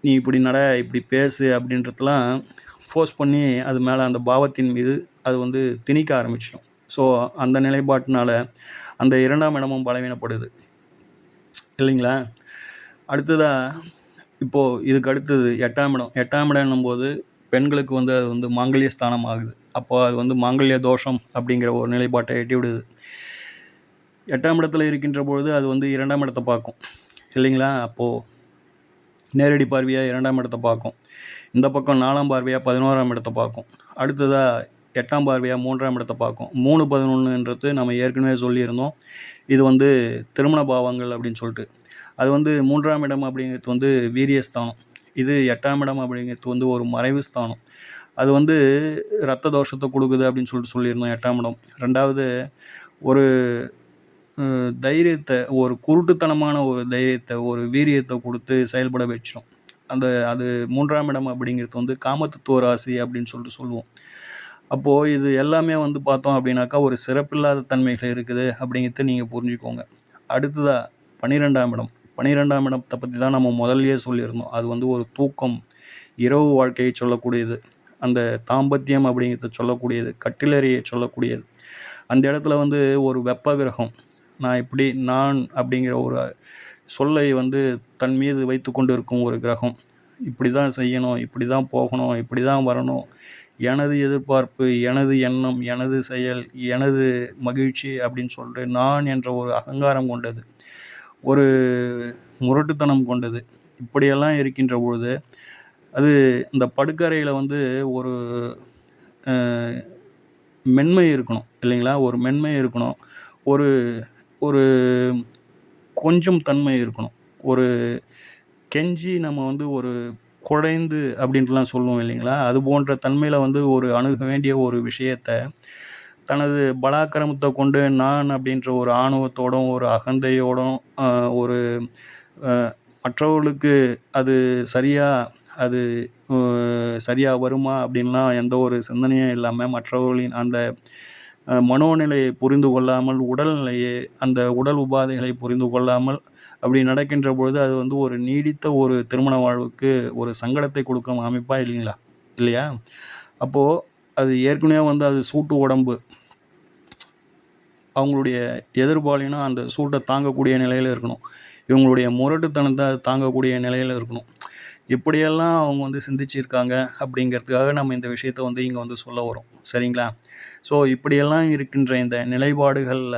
"நீ இப்படி நட, இப்படி பேசு" அப்படின்றதெல்லாம் ஃபோர்ஸ் பண்ணி அது மேல அந்த பாவத்தின் மீது அது வந்து திணிக்க ஆரம்பிச்சுரும். ஸோ, அந்த நிலைப்பாட்டினால அந்த 2ஆம் இடமும் பலவீனப்படுது. இல்லைங்களா? அடுத்ததா இப்போ இதுக்கு அடுத்தது 8ஆம் இடம். 8ஆம் இடம்ன்னும்போது பெண்களுக்கு வந்து அது வந்து மாங்கல்ய ஸ்தானம் ஆகுது. அப்போ அது வந்து மாங்கல்ய தோஷம் அப்படிங்கிற ஒரு நிலைப்பாட்ட எட்டி விடுது. 8ஆம் இடத்துல இருக்கின்ற பொழுது அது வந்து 2ஆம் இடத்த பார்க்கும். இல்லைங்களா? அப்போ நேரடி பார்வையா 2ஆம் இடத்த பார்க்கும். இந்த பக்கம் 4ஆம் பார்வையா 11ஆம் இடத்த பார்க்கும். அடுத்ததா 8ஆம் பார்வையா 3ஆம் இடத்த பார்க்கும். 3, 11ன்றது நம்ம ஏற்கனவே சொல்லியிருந்தோம். இது வந்து திருமண பாவங்கள் அப்படின்னு சொல்லிட்டு. அது வந்து 3ஆம் இடம் அப்படிங்கிறது வந்து வீரியஸ்தானம். இது 8ஆம் இடம் அப்படிங்கிறது வந்து ஒரு மறைவு ஸ்தானம். அது வந்து ரத்த தோஷத்த குடுக்குது அப்படின்னு சொல்லிட்டு சொல்லியிருந்தோம் 8ஆம் இடம். 2வது ஒரு தைரியத்த, ஒரு குருட்டுத்தனமான ஒரு தைரியத்த, ஒரு வீரியத்த குடுத்து செயல்பட வச்சுரும். அது 3ஆம் இடம் அப்படிங்கிறது வந்து காமத்தத்துவ ராசி அப்படின்னு சொல்லிட்டு சொல்லுவோம். அப்போது இது எல்லாமே வந்து பார்த்தோம் அப்படின்னாக்கா ஒரு சிறப்பில்லாத தன்மைகள் இருக்குது அப்படிங்கிறத நீங்கள் புரிஞ்சுக்கோங்க. அடுத்ததா 12ஆம் இடம். 12ஆம் இடத்த பத்தி தான் நம்ம முதல்லயே சொல்லியிருந்தோம். அது வந்து ஒரு தூக்கம், இரவு வாழ்க்கையை சொல்லக்கூடியது. அந்த தாம்பத்தியம் அப்படிங்கிறத சொல்லக்கூடியது. கட்டிலறையை சொல்லக்கூடியது. அந்த இடத்துல வந்து ஒரு வெப்ப கிரகம். நான் அப்படிங்கிற ஒரு சொல்லை வந்து தன் மீது வைத்துக்கொண்டு இருக்கும் ஒரு கிரகம். இப்படி தான் செய்யணும், இப்படி தான் போகணும், இப்படி தான் வரணும். எனது எதிர்பார்ப்பு, எனது எண்ணம், எனது செயல், எனது மகிழ்ச்சி அப்படின்னு சொல்லிட்டு நான் என்ற ஒரு அகங்காரம் கொண்டது. ஒரு முரட்டுத்தனம் கொண்டது. இப்படியெல்லாம் இருக்கின்ற பொழுது, அது இந்த படுக்கறையில வந்து ஒரு அ மென்மை இருக்கணும் இல்லைங்களா? ஒரு மென்மை இருக்கணும். ஒரு ஒரு கொஞ்சும் தன்மை இருக்கணும். ஒரு கெஞ்சி நம்ம வந்து ஒரு குழைந்து அப்படின்ட்டுலாம் சொல்லுவோம் இல்லைங்களா? அது போன்ற தன்மையில வந்து ஒரு அணுக வேண்டிய ஒரு விஷயத்த, தனது பலாக்கிரமத்த கொண்டு நான் அப்படின்ற ஒரு ஆணவத்தோடும், ஒரு அகந்தையோடும், ஒரு அ மற்றவர்களுக்கு அது சரியா அது அ சரியா வருமா அப்படின்லாம் எந்த ஒரு சிந்தனையும் இல்லாம, மற்றவர்களின் அந்த மனோநிலையை புரிந்து கொள்ளாமல், உடல்நிலையை அந்த உடல் உபாதைகளை புரிந்து கொள்ளாமல், அப்படி நடக்கின்ற பொழுது அது வந்து ஒரு நீடித்த ஒரு திருமண வாழ்வுக்கு ஒரு சங்கடத்தை கொடுக்கும் அமைப்பா இல்லைங்களா? இல்லையா? அப்போ அது ஏற்கனவே வந்து அது சூட்டு உடம்பு. அவங்களுடைய எதிர்பாலினம் அந்த சூட்ட தாங்கக்கூடிய நிலையில இருக்கணும். இவங்களுடைய முரட்டுத்தனத்த அது தாங்கக்கூடிய நிலையில இருக்கணும். இப்படியெல்லாம் அவங்க வந்து சிந்திச்சிருக்காங்க அப்படிங்கிறதுக்காக நம்ம இந்த விஷயத்த வந்து இங்க வந்து சொல்ல வரோம். சரிங்களா? ஸோ இப்படியெல்லாம் இருக்கின்ற இந்த நிலைப்பாடுகள்ல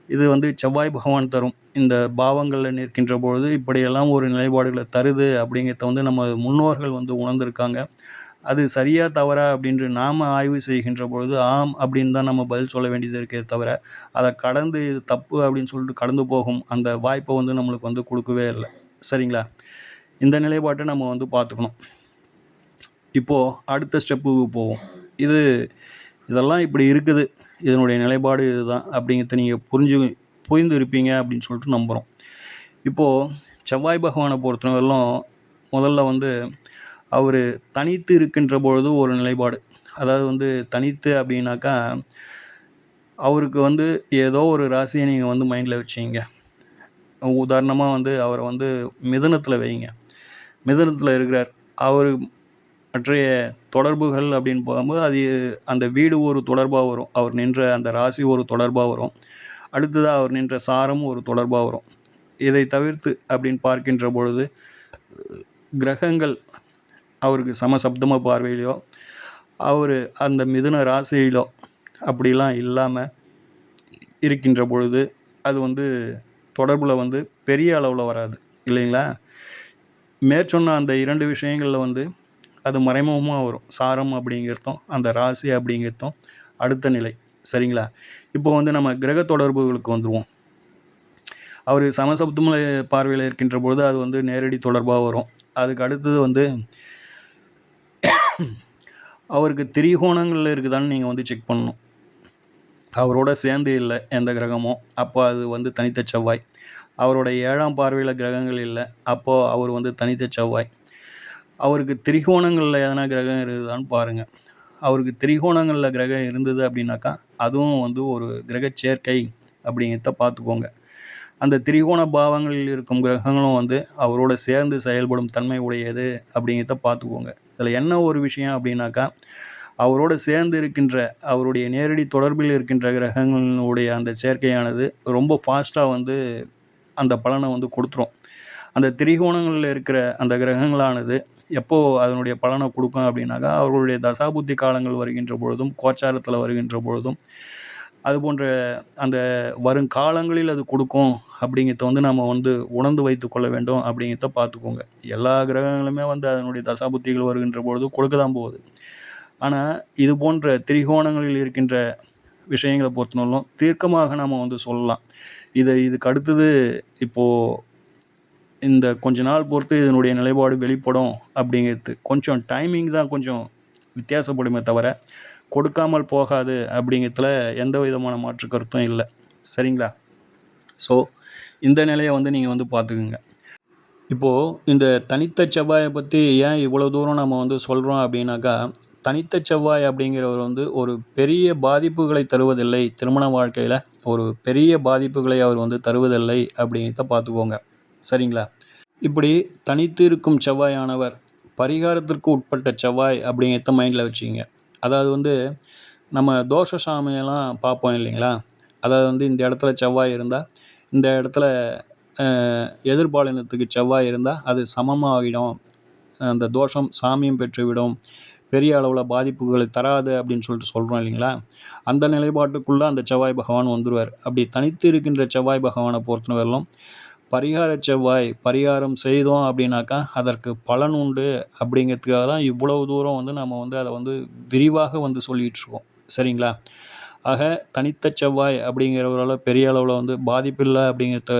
இது வந்து செவ்வாய் பகவான் தரும். இந்த பாவங்கள்ல நிற்கின்ற பொழுது இப்படியெல்லாம் ஒரு நிலைப்பாடுகள தருது அப்படிங்கிறத வந்து நம்ம முன்னோர்கள் வந்து உணர்ந்திருக்காங்க. அது சரியா, தவறா அப்படின்று நாம ஆய்வு செய்கின்ற பொழுது, ஆம் அப்படின்னு தான் நம்ம பதில் சொல்ல வேண்டியது இருக்கே தவிர, அத கடந்து இது தப்பு அப்படின்னு சொல்லிட்டு கடந்து போகும் அந்த வாய்ப்ப வந்து நம்மளுக்கு வந்து குடுக்கவே இல்ல. சரிங்களா? இந்த நிலைப்பாட்ட நம்ம வந்து பார்த்துக்கணும். இப்போ அடுத்த ஸ்டெப்புக்கு போவோம். இது இதெல்லாம் இப்படி இருக்குது. இதனுடைய நிலைப்பாடு இதுதான் அப்படிங்கிறத நீங்க புரிந்து இருப்பீங்க அப்படின்னு சொல்லிட்டு நம்புறோம். இப்போ செவ்வாய் பகவான பொறுத்தவரையிலும் முதல்ல வந்து அவரு தனித்து இருக்கின்ற பொழுது ஒரு நிலைப்பாடு. அதாவது வந்து தனித்து அப்படின்னாக்கா, அவருக்கு வந்து ஏதோ ஒரு ராசிய நீங்க வந்து மைண்ட்ல வச்சுக்கங்க. உதாரணமா வந்து அவர வந்து மிதுனத்தில வைங்க. மிதுனத்தில இருக்கிறார். அவரு மற்றைய தொடர்புகள் அப்படின்னு போகும்போது, அது அந்த வீடு ஒரு தொடர்பா வரும். அவர் நின்ற அந்த ராசி ஒரு தொடர்பா வரும். அடுத்ததா அவர் நின்ற சாரம் ஒரு தொடர்பா வரும். இதை தவிர்த்து அப்படின்னு பார்க்கின்ற பொழுது, கிரகங்கள் அவருக்கு சமசப்தம பார்வையிலயோ, அவரு அந்த மிதுன ராசியிலோ அப்படிலாம் இல்லாம இருக்கின்ற பொழுது, அது வந்து தொடர்புல வந்து பெரிய அளவுல வராது. இல்லைங்களா? மேற்சொன்ன அந்த 2 விஷயங்கள்ல வந்து அது மறைமுகமா வரும். சாரம் அப்படிங்கிறதும், அந்த ராசி அப்படிங்கிறதும் அடுத்த நிலை. சரிங்களா? இப்போ வந்து நம்ம கிரக தொடர்புகளுக்கு வந்துருவோம். அவரு சமசப்தம பார்வையில இருக்கின்ற பொழுது, அது வந்து நேரடி தொடர்பா வரும். அதுக்கு அடுத்தது வந்து அவருக்கு திரிகோணங்கள்ல இருக்குதான்னு நீங்க வந்து செக் பண்ணணும். அவரோட சேர்ந்து இல்ல எந்த கிரகமும். அப்போ அது வந்து தனித்த செவ்வாய். அவரோட 7ஆம் பார்வையில கிரகங்கள் இல்ல. அப்போ அவர் வந்து தனித்த செவ்வாய். அவருக்கு திரிகோணங்கள்ல எதனா கிரகம் இருக்குதான்னு பாருங்க. அவருக்கு திரிகோணங்கள்ல கிரகம் இருந்தது அப்படின்னாக்கா, அதுவும் வந்து ஒரு கிரகச் சேர்க்கை அப்படிங்கிறத பார்த்துக்கோங்க. அந்த திரிகோண பாவங்களில் இருக்கும் கிரகங்களும் வந்து அவரோட சேர்ந்து செயல்படும் தன்மை உடையது அப்படிங்கிறத பார்த்துக்கோங்க. இதில என்ன ஒரு விஷயம் அப்படின்னாக்கா, அவரோடு சேர்ந்து இருக்கின்ற அவருடைய நேரடி தொடர்பில் இருக்கின்ற கிரகங்களுடைய அந்த சேர்க்கையானது ரொம்ப ஃபாஸ்ட்டா வந்து அந்த பலன வந்து குடுத்துரும். அந்த திரிகோணங்கள்ல இருக்கிற அந்த கிரகங்களானது எப்போ அதனுடைய பலன குடுக்கும் அப்படின்னாக்கா, அவர்களுடைய தசாபுத்தி காலங்கள் வருகின்ற பொழுதும், கோச்சாரத்தில வருகின்ற பொழுதும், அதுபோன்ற அந்த வருங்காலங்களில் அது குடுக்கும் அப்படிங்கிறத வந்து நம்ம வந்து உணர்ந்து வைத்துக் கொள்ள வேண்டும் அப்படிங்கிறத பார்த்துக்கோங்க. எல்லா கிரகங்களுமே வந்து அதனுடைய தசாபுத்திகள் வருகின்ற பொழுது கொடுக்க தான் போகுது. ஆனா, இது போன்ற திரிகோணங்களில் இருக்கின்ற விஷயங்கள பொறுத்தவரையிலும் தீர்க்கமாக நாம வந்து சொல்லலாம். இதுக்கு அடுத்தது இப்போ இந்த கொஞ்ச நாள் பொறுத்து இதனுடைய நிலைப்பாடு வெளிப்படும் அப்படிங்கிறது. கொஞ்சம் டைமிங் தான் கொஞ்சம் வித்தியாசப்படுமே தவிர, கொடுக்காமல் போகாது அப்படிங்கிறதுல எந்த விதமான மாற்று கருத்தும் இல்ல. சரிங்களா? ஸோ, இந்த நிலைய வந்து நீங்க வந்து பார்த்துக்கங்க. இப்போது இந்த தனித்த செவ்வாயை பற்றி ஏன் இவ்வளோ தூரம் நம்ம வந்து சொல்கிறோம் அப்படின்னாக்கா, தனித்த செவ்வாய் அப்படிங்கிறவர் வந்து ஒரு பெரிய பாதிப்புகளை தருவதில்லை. திருமண வாழ்க்கையில் ஒரு பெரிய பாதிப்புகளை அவர் வந்து தருவதில்லை அப்படிங்கிறத பார்த்துக்கோங்க. சரிங்களா? இப்படி தனித்து இருக்கும் செவ்வாயானவர் பரிகாரத்திற்கு உட்பட்ட செவ்வாய் அப்படிங்கிறத மைண்டில் வச்சுக்கிங்க. அதாவது வந்து நம்ம தோஷ சாமியெல்லாம் பார்ப்போம் இல்லைங்களா? அதாவது வந்து இந்த இடத்துல செவ்வாய் இருந்தால், இந்த இடத்துல எதிர்பாலினத்துக்கு செவ்வாய் இருந்தால் அது சமமாகிடும், அந்த தோஷம் சாமியம் பெற்றுவிடும், பெரிய அளவில் பாதிப்புகளை தராது அப்படின்னு சொல்லிட்டு சொல்கிறோம் இல்லைங்களா? அந்த நிலைப்பாட்டுக்குள்ளே அந்த செவ்வாய் பகவான் வந்துடுவார். அப்படி தனித்து இருக்கின்ற செவ்வாய் பகவானை பொறுத்தவரையிலும் பரிகார செவ்வாய் பரிகாரம் செய்தோம் அப்படின்னாக்கா அதற்கு பலன் உண்டு அப்படிங்கிறதுக்காக தான் இவ்வளவு தூரம் வந்து நம்ம வந்து அதை வந்து விரிவாக வந்து சொல்லிகிட்டு இருக்கோம். சரிங்களா? ஆக தனித்த செவ்வாய் அப்படிங்கிறவரால் பெரிய அளவில் வந்து பாதிப்பில்லை அப்படிங்கிறத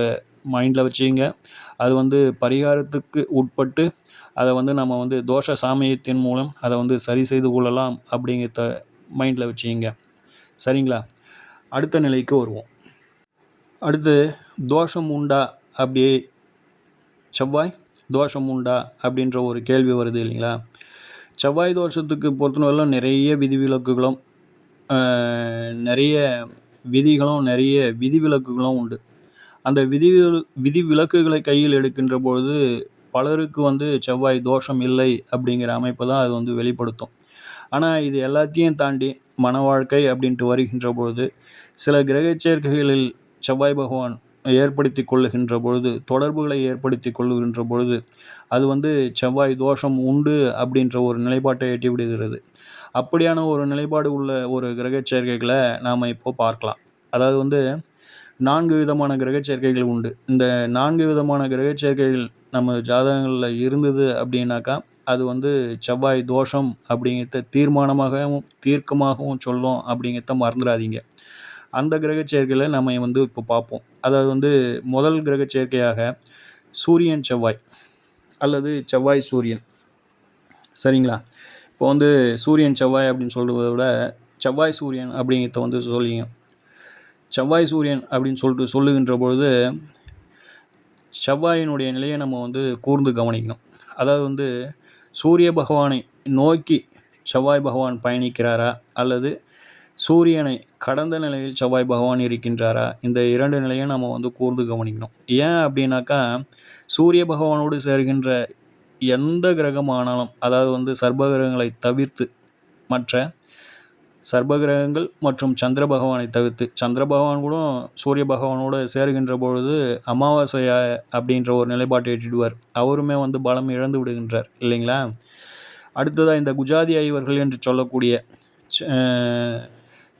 மைண்டில் வச்சுங்க. அது வந்து பரிகாரத்துக்கு உட்பட்டு அதை வந்து நம்ம வந்து தோஷ சாமியத்தின் மூலம் அதை வந்து சரி செய்து கொள்ளலாம் அப்படிங்கிறத மைண்டில் வச்சுங்க. சரிங்களா? அடுத்த நிலைக்கு வருவோம். அடுத்து தோஷம் உண்டா அப்படியே செவ்வாய் தோஷம் உண்டா அப்படின்ற ஒரு கேள்வி வருது இல்லைங்களா? செவ்வாய் தோஷத்துக்கு பொறுத்தவரையிலும் நிறைய விதிவிலக்குகளும் நிறைய விதிகளும் நிறைய விதிவிலக்குகளும் உண்டு. அந்த விதிவிலக்குகளை கையில் எடுக்கின்ற பொழுது பலருக்கு வந்து செவ்வாய் தோஷம் இல்லை அப்படிங்கிற அமைப்பை தான் அது வந்து வெளிப்படுத்தும். ஆனால் இது எல்லாத்தையும் தாண்டி மன வாழ்க்கை அப்படின்ட்டு வருகின்ற பொழுது சில கிரக சேர்க்கைகளில் செவ்வாய் பகவான் ஏற்படுத்தி கொள்ளுகின்ற பொழுது, தொடர்புகளை ஏற்படுத்தி கொள்ளுகின்ற பொழுது அது வந்து செவ்வாய் தோஷம் உண்டு அப்படின்ற ஒரு நிலைப்பாட்டை எட்டி விடுகிறது. அப்படியான ஒரு நிலைப்பாடு உள்ள ஒரு கிரக சேர்க்கைகளை நாம் இப்போ பார்க்கலாம். அதாவது வந்து 4 விதமான கிரக சேர்க்கைகள் உண்டு. இந்த 4 விதமான கிரக சேர்க்கைகள் நம்ம ஜாதகங்களில் இருந்தது அப்படின்னாக்கா அது வந்து செவ்வாய் தோஷம் அப்படிங்கிறத தீர்மானமாகவும் தீர்க்கமாகவும் சொல்லும் அப்படிங்கிறத மறந்துடாதீங்க. அந்த கிரக சேர்க்கைகளை நம்ம வந்து இப்போ பார்ப்போம். அதாவது வந்து முதல் கிரக சேர்க்கையாக சூரியன் செவ்வாய் அல்லது செவ்வாய் சூரியன். சரிங்களா? இப்போ வந்து சூரியன் செவ்வாய் அப்படின்னு சொல்கிறத விட செவ்வாய் சூரியன் அப்படிங்கிறத வந்து சொல்லிங்க. செவ்வாய் சூரியன் அப்படின்னு சொல்லிட்டு சொல்லுகின்ற பொழுது செவ்வாயினுடைய நிலையை நம்ம வந்து கூர்ந்து கவனிக்கணும். அதாவது வந்து சூரிய பகவானை நோக்கி செவ்வாய் பகவான் பயணிக்கிறாரா அல்லது சூரியனை கடந்த நிலையில் செவ்வாய் பகவான் இருக்கின்றாரா? இந்த 2 நிலையும் நம்ம வந்து கூர்ந்து கவனிக்கணும். ஏன் அப்படின்னாக்கா சூரிய பகவானோடு சேர்கின்ற எந்த கிரகமானாலும், அதாவது வந்து சர்ப்ப கிரகங்களை தவிர்த்து மற்ற சர்ப்ப கிரகங்கள் மற்றும் சந்திர பகவானை தவிர்த்து, சந்திர பகவான் கூட சூரிய பகவானோடு சேர்கின்ற பொழுது அமாவாசை அப்படின்ற ஒரு நிலைப்பாட்டை எட்டிடுவார். அவருமே வந்து பலம் இழந்து விடுகின்றார் இல்லைங்களா? அடுத்ததாக இந்த குஜாதி ஐவர்கள் என்று சொல்லக்கூடிய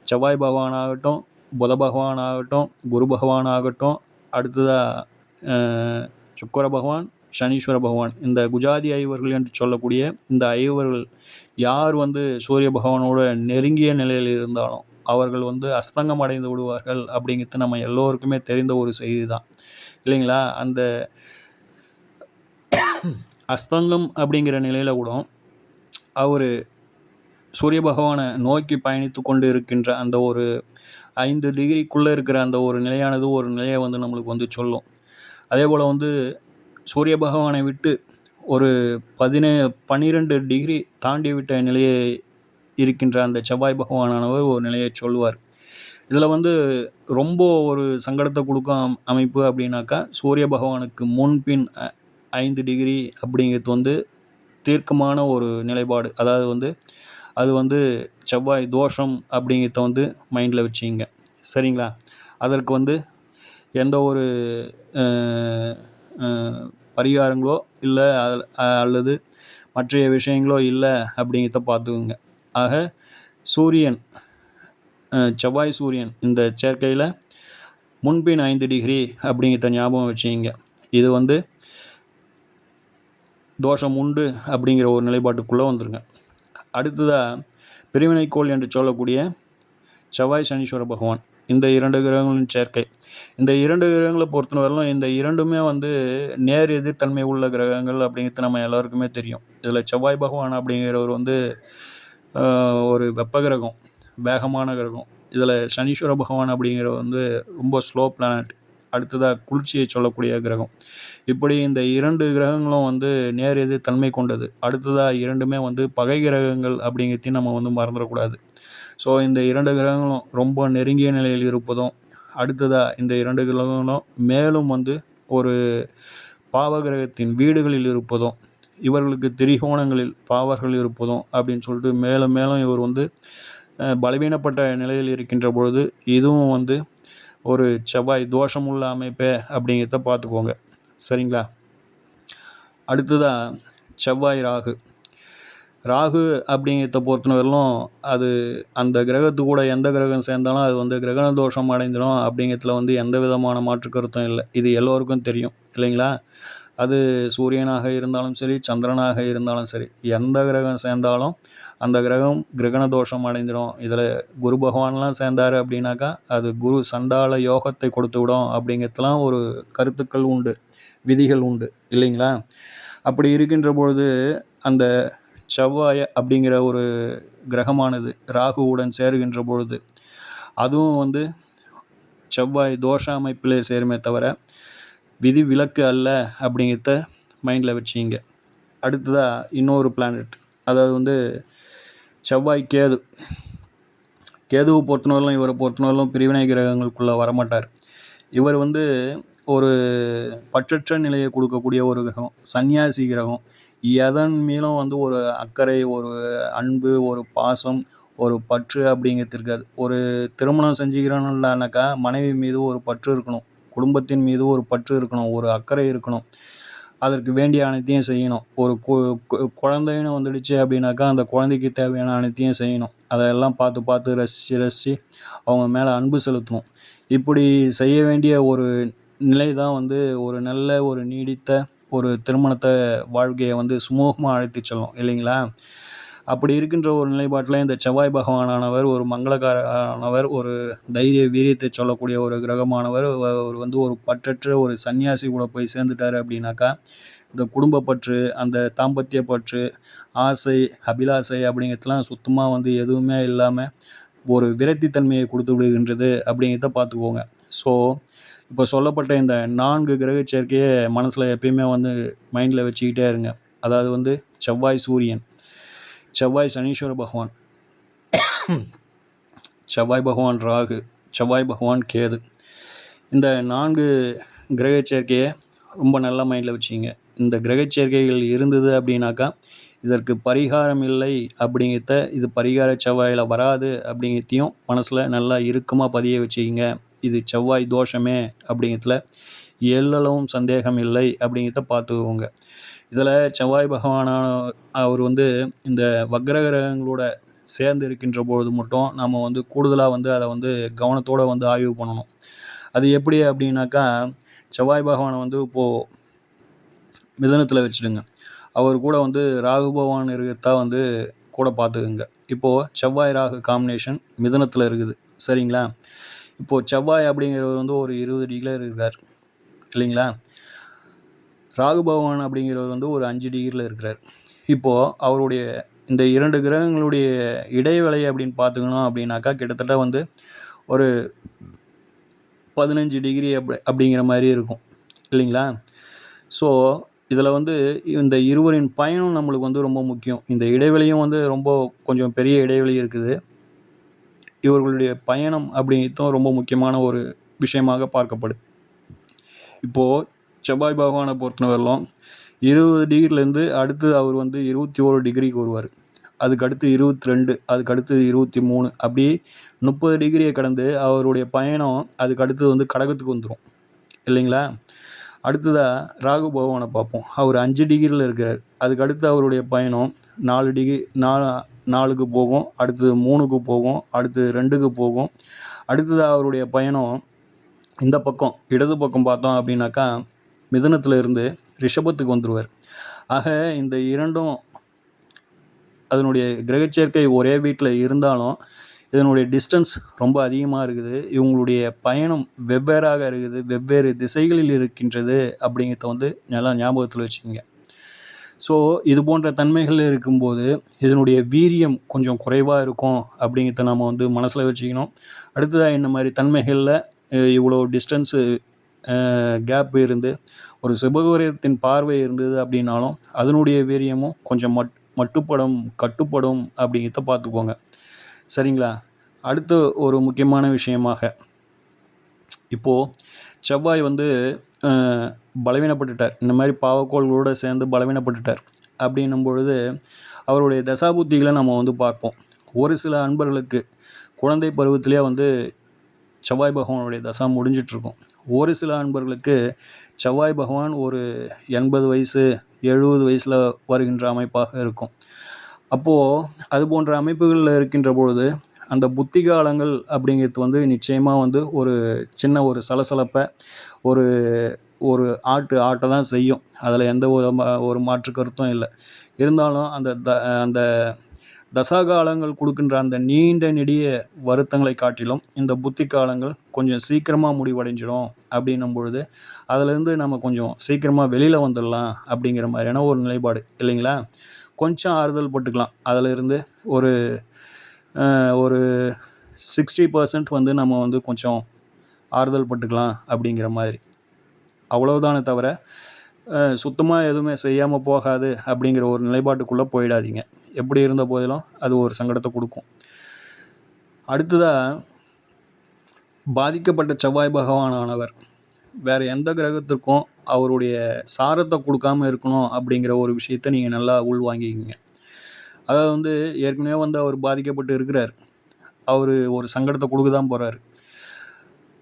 செவ்வாய் பகவானாகட்டும், புத பகவானாகட்டும், குரு பகவானாகட்டும், அடுத்ததாக சுக்கிர பகவான், சனீஸ்வர பகவான், இந்த குஜாதி ஐவர்கள் என்று சொல்லக்கூடிய இந்த ஐவர்கள் யார் வந்து சூரிய பகவானோட நெருங்கிய நிலையில் இருந்தாலும் அவர்கள் வந்து அஸ்தங்கம் அடைந்து விடுவார்கள் அப்படிங்கிறது நம்ம எல்லோருக்குமே தெரிந்த ஒரு செய்தி தான் இல்லைங்களா? அந்த அஸ்தங்கம் அப்படிங்கிற நிலையில் கூட அவர் சூரிய பகவானை நோக்கி பயணித்து கொண்டு இருக்கின்ற அந்த ஒரு 5 டிகிரிக்குள்ளே இருக்கிற அந்த ஒரு நிலையானது ஒரு நிலையை வந்து நம்மளுக்கு வந்து சொல்லும். அதே போல் வந்து சூரிய பகவானை விட்டு ஒரு 12 டிகிரி தாண்டி விட்ட நிலையை இருக்கின்ற அந்த செவ்வாய் பகவானானவர் ஒரு நிலையை சொல்லுவார். இதில் வந்து ரொம்ப ஒரு சங்கடத்தை கொடுக்கும் அமைப்பு அப்படின்னாக்கா சூரிய பகவானுக்கு முன்பின் 5 டிகிரி அப்படிங்கிறது வந்து தீர்க்கமான ஒரு நிலைப்பாடு. அதாவது வந்து அது வந்து செவ்வாய் தோஷம் அப்படிங்கிறத வந்து மைண்டில் வச்சுங்க. சரிங்களா? அதற்கு வந்து எந்த ஒரு பரிகாரங்களோ இல்லை அல்லது மற்ற விஷயங்களோ இல்லை அப்படிங்கிறத பார்த்துக்குங்க. ஆக சூரியன் செவ்வாய் சூரியன் இந்த சேர்க்கையில் முன்பின் 5 டிகிரி அப்படிங்கிறத ஞாபகம் வச்சுங்க. இது வந்து தோஷம் உண்டு அப்படிங்கிற ஒரு நிலைப்பாட்டுக்குள்ளே வந்துருங்க. அடுத்ததாக பிரிவினைக்கோள் என்று சொல்லக்கூடிய செவ்வாய் சனீஸ்வர பகவான், இந்த 2 கிரகங்களின் சேர்க்கை. இந்த 2 கிரகங்களை பொறுத்தவரையிலும் இந்த இரண்டுமே வந்து நேர் எதிர்த்தன்மை உள்ள கிரகங்கள் அப்படிங்கிறது நம்ம எல்லாருக்குமே தெரியும். இதில் செவ்வாய் பகவான் அப்படிங்கிறவர் வந்து ஒரு வெப்ப கிரகம், வேகமான கிரகம். இதில் சனீஸ்வர பகவான் அப்படிங்கிறவர் வந்து ரொம்ப ஸ்லோ பிளானட். அடுத்ததாக குளிர்ச்சியை சொல்லக்கூடிய கிரகம். இப்படி இந்த 2 கிரகங்களும் வந்து நேர் எதிர் தன்மை கொண்டது. அடுத்ததாக இரண்டுமே வந்து பகை கிரகங்கள் அப்படிங்கிறதையும் நம்ம வந்து மறந்துடக்கூடாது. ஸோ இந்த 2 கிரகங்களும் ரொம்ப நெருங்கிய நிலையில் இருப்பதும், அடுத்ததாக இந்த 2 கிரகங்களும் மேலும் வந்து ஒரு பாவ கிரகத்தின் வீடுகளில் இருப்பதும், இவர்களுக்கு திரிகோணங்களில் பாவர்கள் இருப்பதும் அப்படின்னு சொல்லிட்டு மேலும் மேலும் இவர் வந்து பலவீனப்பட்ட நிலையில் இருக்கின்ற பொழுது இதுவும் வந்து ஒரு செவ்வாய் தோஷமுள்ள அமைப்பே அப்படிங்கிறத பார்த்துக்கோங்க. சரிங்களா? அடுத்ததாக செவ்வாய் ராகு. ராகு அப்படிங்கிறத பொறுத்தவரையிலும் அது அந்த கிரகத்து கூட எந்த கிரகம் சேர்ந்தாலும் அது வந்து கிரகண தோஷம் அடைஞ்சிடும் அப்படிங்கிறதுல வந்து எந்த விதமான மாற்று கருத்தும் இல்லை. இது எல்லோருக்கும் தெரியும் இல்லைங்களா? அது சூரியனாக இருந்தாலும் சரி, சந்திரனாக இருந்தாலும் சரி, எந்த கிரகம் சேர்ந்தாலும் அந்த கிரகம் கிரகண தோஷம் அடைஞ்சிடும். இதில் குரு பகவான்லாம் சேர்ந்தார் அப்படின்னாக்கா அது குரு சண்டால யோகத்தை கொடுத்து விடும் அப்படிங்கிறதுலாம் ஒரு கருத்துக்கள் உண்டு, விதிகள் உண்டு இல்லைங்களா? அப்படி இருக்கின்ற பொழுது அந்த செவ்வாய் அப்படிங்கிற ஒரு கிரகமானது ராகுவுடன் சேருகின்ற பொழுது அதுவும் வந்து செவ்வாய் தோஷ அமைப்பிலே சேருமே தவிர விதி விலக்கு அல்ல அப்படிங்கிறத மைண்டில் வச்சுங்க. அடுத்ததாக இன்னொரு பிளானட், அதாவது வந்து செவ்வாய் கேது. கேதுவை பொறுத்தவரையிலும் இவரை பொறுத்தவரையிலும் பிரிவினை கிரகங்களுக்குள்ளே வரமாட்டார். இவர் வந்து ஒரு பற்றற்ற நிலையை கொடுக்கக்கூடிய ஒரு கிரகம், சன்னியாசி கிரகம். எதன் மீதும் வந்து ஒரு அக்கறை, ஒரு அன்பு, ஒரு பாசம், ஒரு பற்று அப்படிங்கிறது இருக்காது. ஒரு திருமணம் செஞ்சுக்கிறோம்னாக்கா மனைவி மீது ஒரு பற்று இருக்கணும், குடும்பத்தின் மீது ஒரு பற்று இருக்கணும், ஒரு அக்கறை இருக்கணும், அதற்கு வேண்டிய அனைத்தையும் செய்யணும். ஒரு குழந்தைன்னு வந்துடுச்சு அப்படின்னாக்கா அந்த குழந்தைக்கு தேவையான அனைத்தையும் செய்யணும். அதெல்லாம் பார்த்து பார்த்து ரசித்து அவங்க மேலே அன்பு செலுத்தணும். இப்படி செய்ய வேண்டிய ஒரு நிலை தான் வந்து ஒரு நல்ல ஒரு நீடித்த ஒரு திருமணத்தை வாழ்க்கையை வந்து சுமூகமாக அழைத்து செல்லும் இல்லைங்களா? அப்படி இருக்கின்ற ஒரு நிலைப்பாட்டில் இந்த செவ்வாய் பகவானானவர் ஒரு மங்களகாரமானவர், ஒரு தைரிய வீரியத்தை சொல்லக்கூடிய ஒரு கிரகமானவர். அவர் வந்து ஒரு பற்றற்ற ஒரு சன்னியாசி கூட போய் சேர்ந்துட்டார் அப்படின்னாக்கா இந்த குடும்ப பற்று, அந்த தாம்பத்திய பற்று, ஆசை, அபிலாசை அப்படிங்கிறதுலாம் சுத்தமாக வந்து எதுவுமே இல்லாமல் ஒரு விரக்தித்தன்மையை கொடுத்து விடுகின்றது அப்படிங்கிறத பார்த்துக்கோங்க. ஸோ இப்போ சொல்லப்பட்ட இந்த 4 கிரக சேர்க்கையை மனசில் எப்பயுமே வந்து மைண்டில் வச்சுக்கிட்டே இருங்க. அதாவது வந்து செவ்வாய் சூரியன், செவ்வாய் சனீஸ்வர பகவான், செவ்வாய் பகவான் ராகு, செவ்வாய் பகவான் கேது. இந்த 4 கிரக சேர்க்கையை ரொம்ப நல்லா மைண்டில் வச்சுங்க. இந்த கிரக சேர்க்கைகள் இருந்தது அப்படின்னாக்கா இதற்கு பரிகாரம் இல்லை அப்படிங்கிறத, இது பரிகார செவ்வாயில் வராது அப்படிங்கிறதையும் மனசில் நல்லா இறுக்கமாக பதிய வச்சுக்கிங்க. இது செவ்வாய் தோஷமே அப்படிங்கிறதுல எல்லளவும் சந்தேகம் இல்லை அப்படிங்கிறத பார்த்துக்கோங்க. இதில் செவ்வாய் பகவானான அவர் வந்து இந்த வக்ர கிரகங்களோட சேர்ந்து இருக்கின்ற பொழுது மட்டும் நம்ம வந்து கூடுதலாக வந்து அதை வந்து கவனத்தோடு வந்து ஆய்வு பண்ணணும். அது எப்படி அப்படின்னாக்கா செவ்வாய் பகவானை வந்து இப்போது மிதுனத்தில் வச்சுடுங்க. அவர் கூட வந்து ராகு பகவான் இருக்கிறதா வந்து கூட பார்த்துக்குங்க. இப்போது செவ்வாய் ராகு காம்பினேஷன் மிதுனத்தில் இருக்குது சரிங்களா? இப்போது செவ்வாய் அப்படிங்கிறவர் வந்து ஒரு 20 டிகிரியில் இருக்கிறார் இல்லைங்களா? ராகு பகவான் அப்படிங்கிறவர் வந்து ஒரு 5 டிகிரியில் இருக்கிறார். இப்போது அவருடைய இந்த 2 கிரகங்களுடைய இடைவேளை அப்படின்னு பார்த்துக்கணும் அப்படின்னாக்கா கிட்டத்தட்ட வந்து ஒரு 15 டிகிரி அப்படிங்கிற மாதிரி இருக்கும் இல்லைங்களா? ஸோ இதில் வந்து இந்த இருவரின் பயணம் நம்மளுக்கு வந்து ரொம்ப முக்கியம். இந்த இடைவெளியும் வந்து ரொம்ப கொஞ்சம் பெரிய இடைவெளி இருக்குது. இவர்களுடைய பயணம் அப்படிங்கிறதும் ரொம்ப முக்கியமான ஒரு விஷயமாக பார்க்கப்படுது. இப்போது செவ்வாய் பகவானை பொறுத்தவரையிலும் 20 டிகிரிலேருந்து அடுத்து அவர் வந்து 21 டிகிரிக்கு வருவார். அதுக்கடுத்து 22, அதுக்கடுத்து 23, அப்படி 30 டிகிரியை கடந்து அவருடைய பயணம் அதுக்கடுத்து வந்து கடகத்துக்கு வந்துடும் இல்லைங்களா? அடுத்ததாக ராகு பகவானை பார்ப்போம். அவர் 5 டிகிரியில் இருக்கிறார். அதுக்கடுத்து அவருடைய பயணம் 4 டிகிரி 4க்கு போகும், அடுத்தது 3க்கு போகும், அடுத்தது 2க்கு போகும். அடுத்ததாக அவருடைய பயணம் இந்த பக்கம் இடது பக்கம் பார்த்தோம் அப்படின்னாக்கா மிதுனத்தில் இருந்து ரிஷபத்துக்கு வந்துடுவார். ஆக இந்த இரண்டும் அதனுடைய கிரகச்சேர்க்கை ஒரே வீட்டில் இருந்தாலும் இதனுடைய டிஸ்டன்ஸ் ரொம்ப அதிகமாக இருக்குது. இவங்களுடைய பயணம் வெவ்வேறாக இருக்குது, வெவ்வேறு திசைகளில் இருக்கின்றது அப்படிங்கிறத வந்து நல்லா ஞாபகத்தில் வச்சுக்கோங்க. ஸோ இது போன்ற தன்மைகள் இருக்கும்போது இதனுடைய வீரியம் கொஞ்சம் குறைவாக இருக்கும் அப்படிங்கிறத நம்ம வந்து மனசில் வச்சுக்கணும். அடுத்ததாக இந்த மாதிரி தன்மைகளில் இவ்வளோ டிஸ்டன்ஸு கேப் இருந்து ஒரு சுபகிரகத்தின் பார்வை இருந்தது அப்படின்னாலும் அதனுடைய வீரியமும் கொஞ்சம் கட்டுப்படும் அப்படிங்கிறத பார்த்துக்கோங்க. சரிங்களா? அடுத்து ஒரு முக்கியமான விஷயமாக, இப்போது செவ்வாய் வந்து பலவீனப்பட்டுட்டார். இந்த மாதிரி பாவக்கோள்களோடு சேர்ந்து பலவீனப்பட்டுட்டார் அப்படின்னும் பொழுது அவருடைய தசாபுத்திகளை நம்ம வந்து பார்ப்போம். ஒரு சில அன்பர்களுக்கு குழந்தை பருவத்திலே வந்து செவ்வாய் பகவானுடைய தசா முடிஞ்சிட்ருக்கும். ஒரு சில அன்பர்களுக்கு செவ்வாய் பகவான் ஒரு 80 வயசு 70 வயசில் வருகின்ற அமைப்பாக இருக்கும். அப்போது அது போன்ற அமைப்புகளில் இருக்கின்ற பொழுது அந்த புத்தி காலங்கள் அப்படிங்கிறது வந்து நிச்சயமாக வந்து ஒரு சின்ன ஒரு சலசலப்பை ஒரு ஒரு ஆட்ட தான் செய்யும். அதில் எந்த ஒரு மாற்று கருத்தும் இல்லை. இருந்தாலும் அந்த தசாகாலங்கள் கொடுக்கின்ற அந்த நீண்ட நெடிய வருத்தங்களை காட்டிலும் இந்த புத்தி காலங்கள் கொஞ்சம் சீக்கிரமாக முடிவடைஞ்சிடும் அப்படின்னும் பொழுது அதிலேருந்து நம்ம கொஞ்சம் சீக்கிரமாக வெளியில் வந்துடலாம் அப்படிங்கிற மாதிரியான ஒரு நிலைப்பாடு இல்லைங்களா? கொஞ்சம் ஆறுதல் பட்டுக்கலாம். அதிலிருந்து ஒரு ஒரு 60% வந்து நம்ம வந்து கொஞ்சம் ஆறுதல் பட்டுக்கலாம் அப்படிங்கிற மாதிரி. அவ்வளவுதானே தவிர சுத்தமாக எதுவுமே செய்யாமல் போகாது அப்படிங்கிற ஒரு நிலைப்பாட்டுக்குள்ளே போயிடாதீங்க. எப்படி இருந்த போதிலும் அது ஒரு சங்கடத்தை கொடுக்கும். அடுத்ததாக, பாதிக்கப்பட்ட செவ்வாய் பகவானானவர் வேறு எந்த கிரகத்திற்கும் அவருடைய சாரத்தை கொடுக்காமல் இருக்கணும் அப்படிங்கிற ஒரு விஷயத்தை நீங்கள் நல்லா உள்வாங்கிக்கிங்க. அதாவது வந்து ஏற்கனவே வந்து அவர் பாதிக்கப்பட்டு இருக்கிறார். அவர் ஒரு சங்கடத்தை கொடுக்க தான் போகிறார்.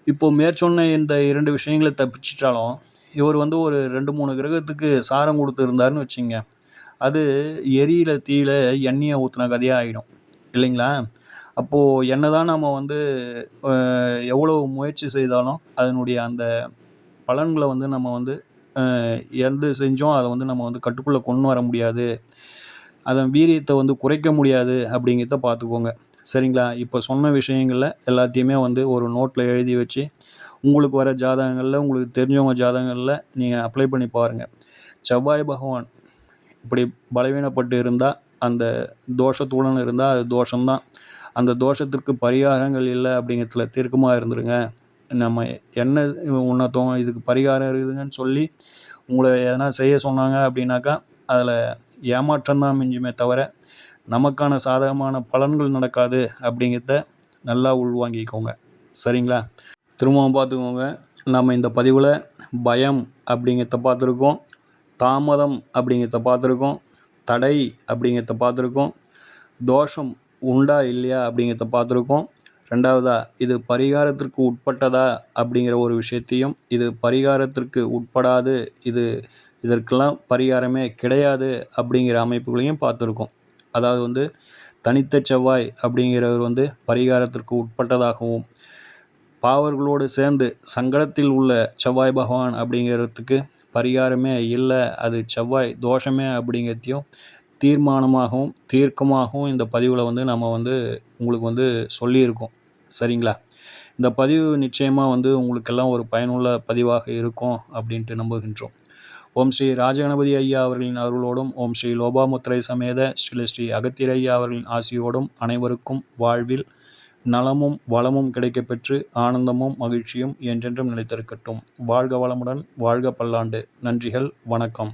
இப்போது மேற்சொன்ன இந்த 2 விஷயங்களை தப்பிச்சிட்டாலும் இவர் வந்து ஒரு 2-3 கிரகத்துக்கு சாரம் கொடுத்துருந்தாருன்னு வச்சுங்க, அது எரியிற தீயில எண்ணெயை ஊற்றின கதையாக ஆகிடும் இல்லைங்களா? அப்போது என்ன தான் நம்ம வந்து எவ்வளோ முயற்சி செய்தாலும் அதனுடைய அந்த பலன்களை வந்து நம்ம வந்து எது செஞ்சோம் அதை வந்து நம்ம வந்து கட்டுக்குள்ளே கொண்டு வர முடியாது, அதன் வீரியத்தை வந்து குறைக்க முடியாது அப்படிங்கிறத பார்த்துக்கோங்க. சரிங்களா? இப்போ சொன்ன விஷயங்களில் எல்லாத்தையுமே வந்து ஒரு நோட்டில் எழுதி வச்சு உங்களுக்கு வர ஜாதகங்களில் உங்களுக்கு தெரிஞ்சவங்க ஜாதகங்களில் நீங்கள் அப்ளை பண்ணி பாருங்கள். செவ்வாய் பகவான் இப்படி பலவீனப்பட்டு இருந்தால், அந்த தோஷத்துடன் இருந்தால் அது தோஷம்தான். அந்த தோஷத்திற்கு பரிகாரங்கள் இல்லை அப்படிங்கிறதுல தீர்க்கமாக இருந்துருங்க. நம்ம என்ன உன்னத்தவங்க இதுக்கு பரிகாரம் இருக்குதுங்கன்னு சொல்லி உங்களை எதனா செய்ய சொன்னாங்க அப்படின்னாக்கா அதில் ஏமாற்றம் தான் மிஞ்சுமே தவிர நமக்கான சாதகமான பலன்கள் நடக்காது அப்படிங்கிறத நல்லா உள்வாங்கிக்கோங்க. சரிங்களா? திரும்பவும் பார்த்துக்கோங்க. நம்ம இந்த பதிவில் பயம் அப்படிங்கிறத பார்த்துருக்கோம், தாமதம் அப்படிங்கிறத பார்த்துருக்கோம், தடை அப்படிங்கிறத பார்த்துருக்கோம், தோஷம் உண்டா இல்லையா அப்படிங்கிறத பார்த்துருக்கோம். ரெண்டாவதாக, இது பரிகாரத்திற்கு உட்பட்டதா அப்படிங்கிற ஒரு விஷயத்தையும், இது பரிகாரத்திற்கு உட்படாது, இதற்கெல்லாம் பரிகாரமே கிடையாது அப்படிங்கிற அமைப்புகளையும் பார்த்துருக்கோம். அதாவது வந்து தனித்த செவ்வாய் அப்படிங்கிறவர் வந்து பரிகாரத்திற்கு உட்பட்டதாகவும், பாவர்களோடு சேர்ந்து சங்கடத்தில் உள்ள செவ்வாய் பகவான் அப்படிங்கிறதுக்கு பரிகாரமே இல்லை, அது செவ்வாய் தோஷமே அப்படிங்கிறதையும் தீர்மானமாகவும் தீர்க்கமாகவும் இந்த பதிவில் வந்து நம்ம வந்து உங்களுக்கு வந்து சொல்லியிருக்கோம். சரிங்களா? இந்த பதிவு நிச்சயமாக வந்து உங்களுக்கெல்லாம் ஒரு பயனுள்ள பதிவாக இருக்கும் அப்படின்ட்டு நம்புகின்றோம். ஓம் ஸ்ரீ ராஜகணபதி ஐயா அவர்களின் அருளோடும், ஓம் ஸ்ரீ லோபாமுத்திரை சமேத ஸ்ரீ அகத்தியர் ஐயா அவர்களின் ஆசியோடும் அனைவருக்கும் வாழ்வில் நலமும் வளமும் கிடைக்கப்பெற்று ஆனந்தமும் மகிழ்ச்சியும் என்றென்றும் நிலைத்திருக்கட்டும். வாழ்க வளமுடன், வாழ்க பல்லாண்டு. நன்றிகள், வணக்கம்.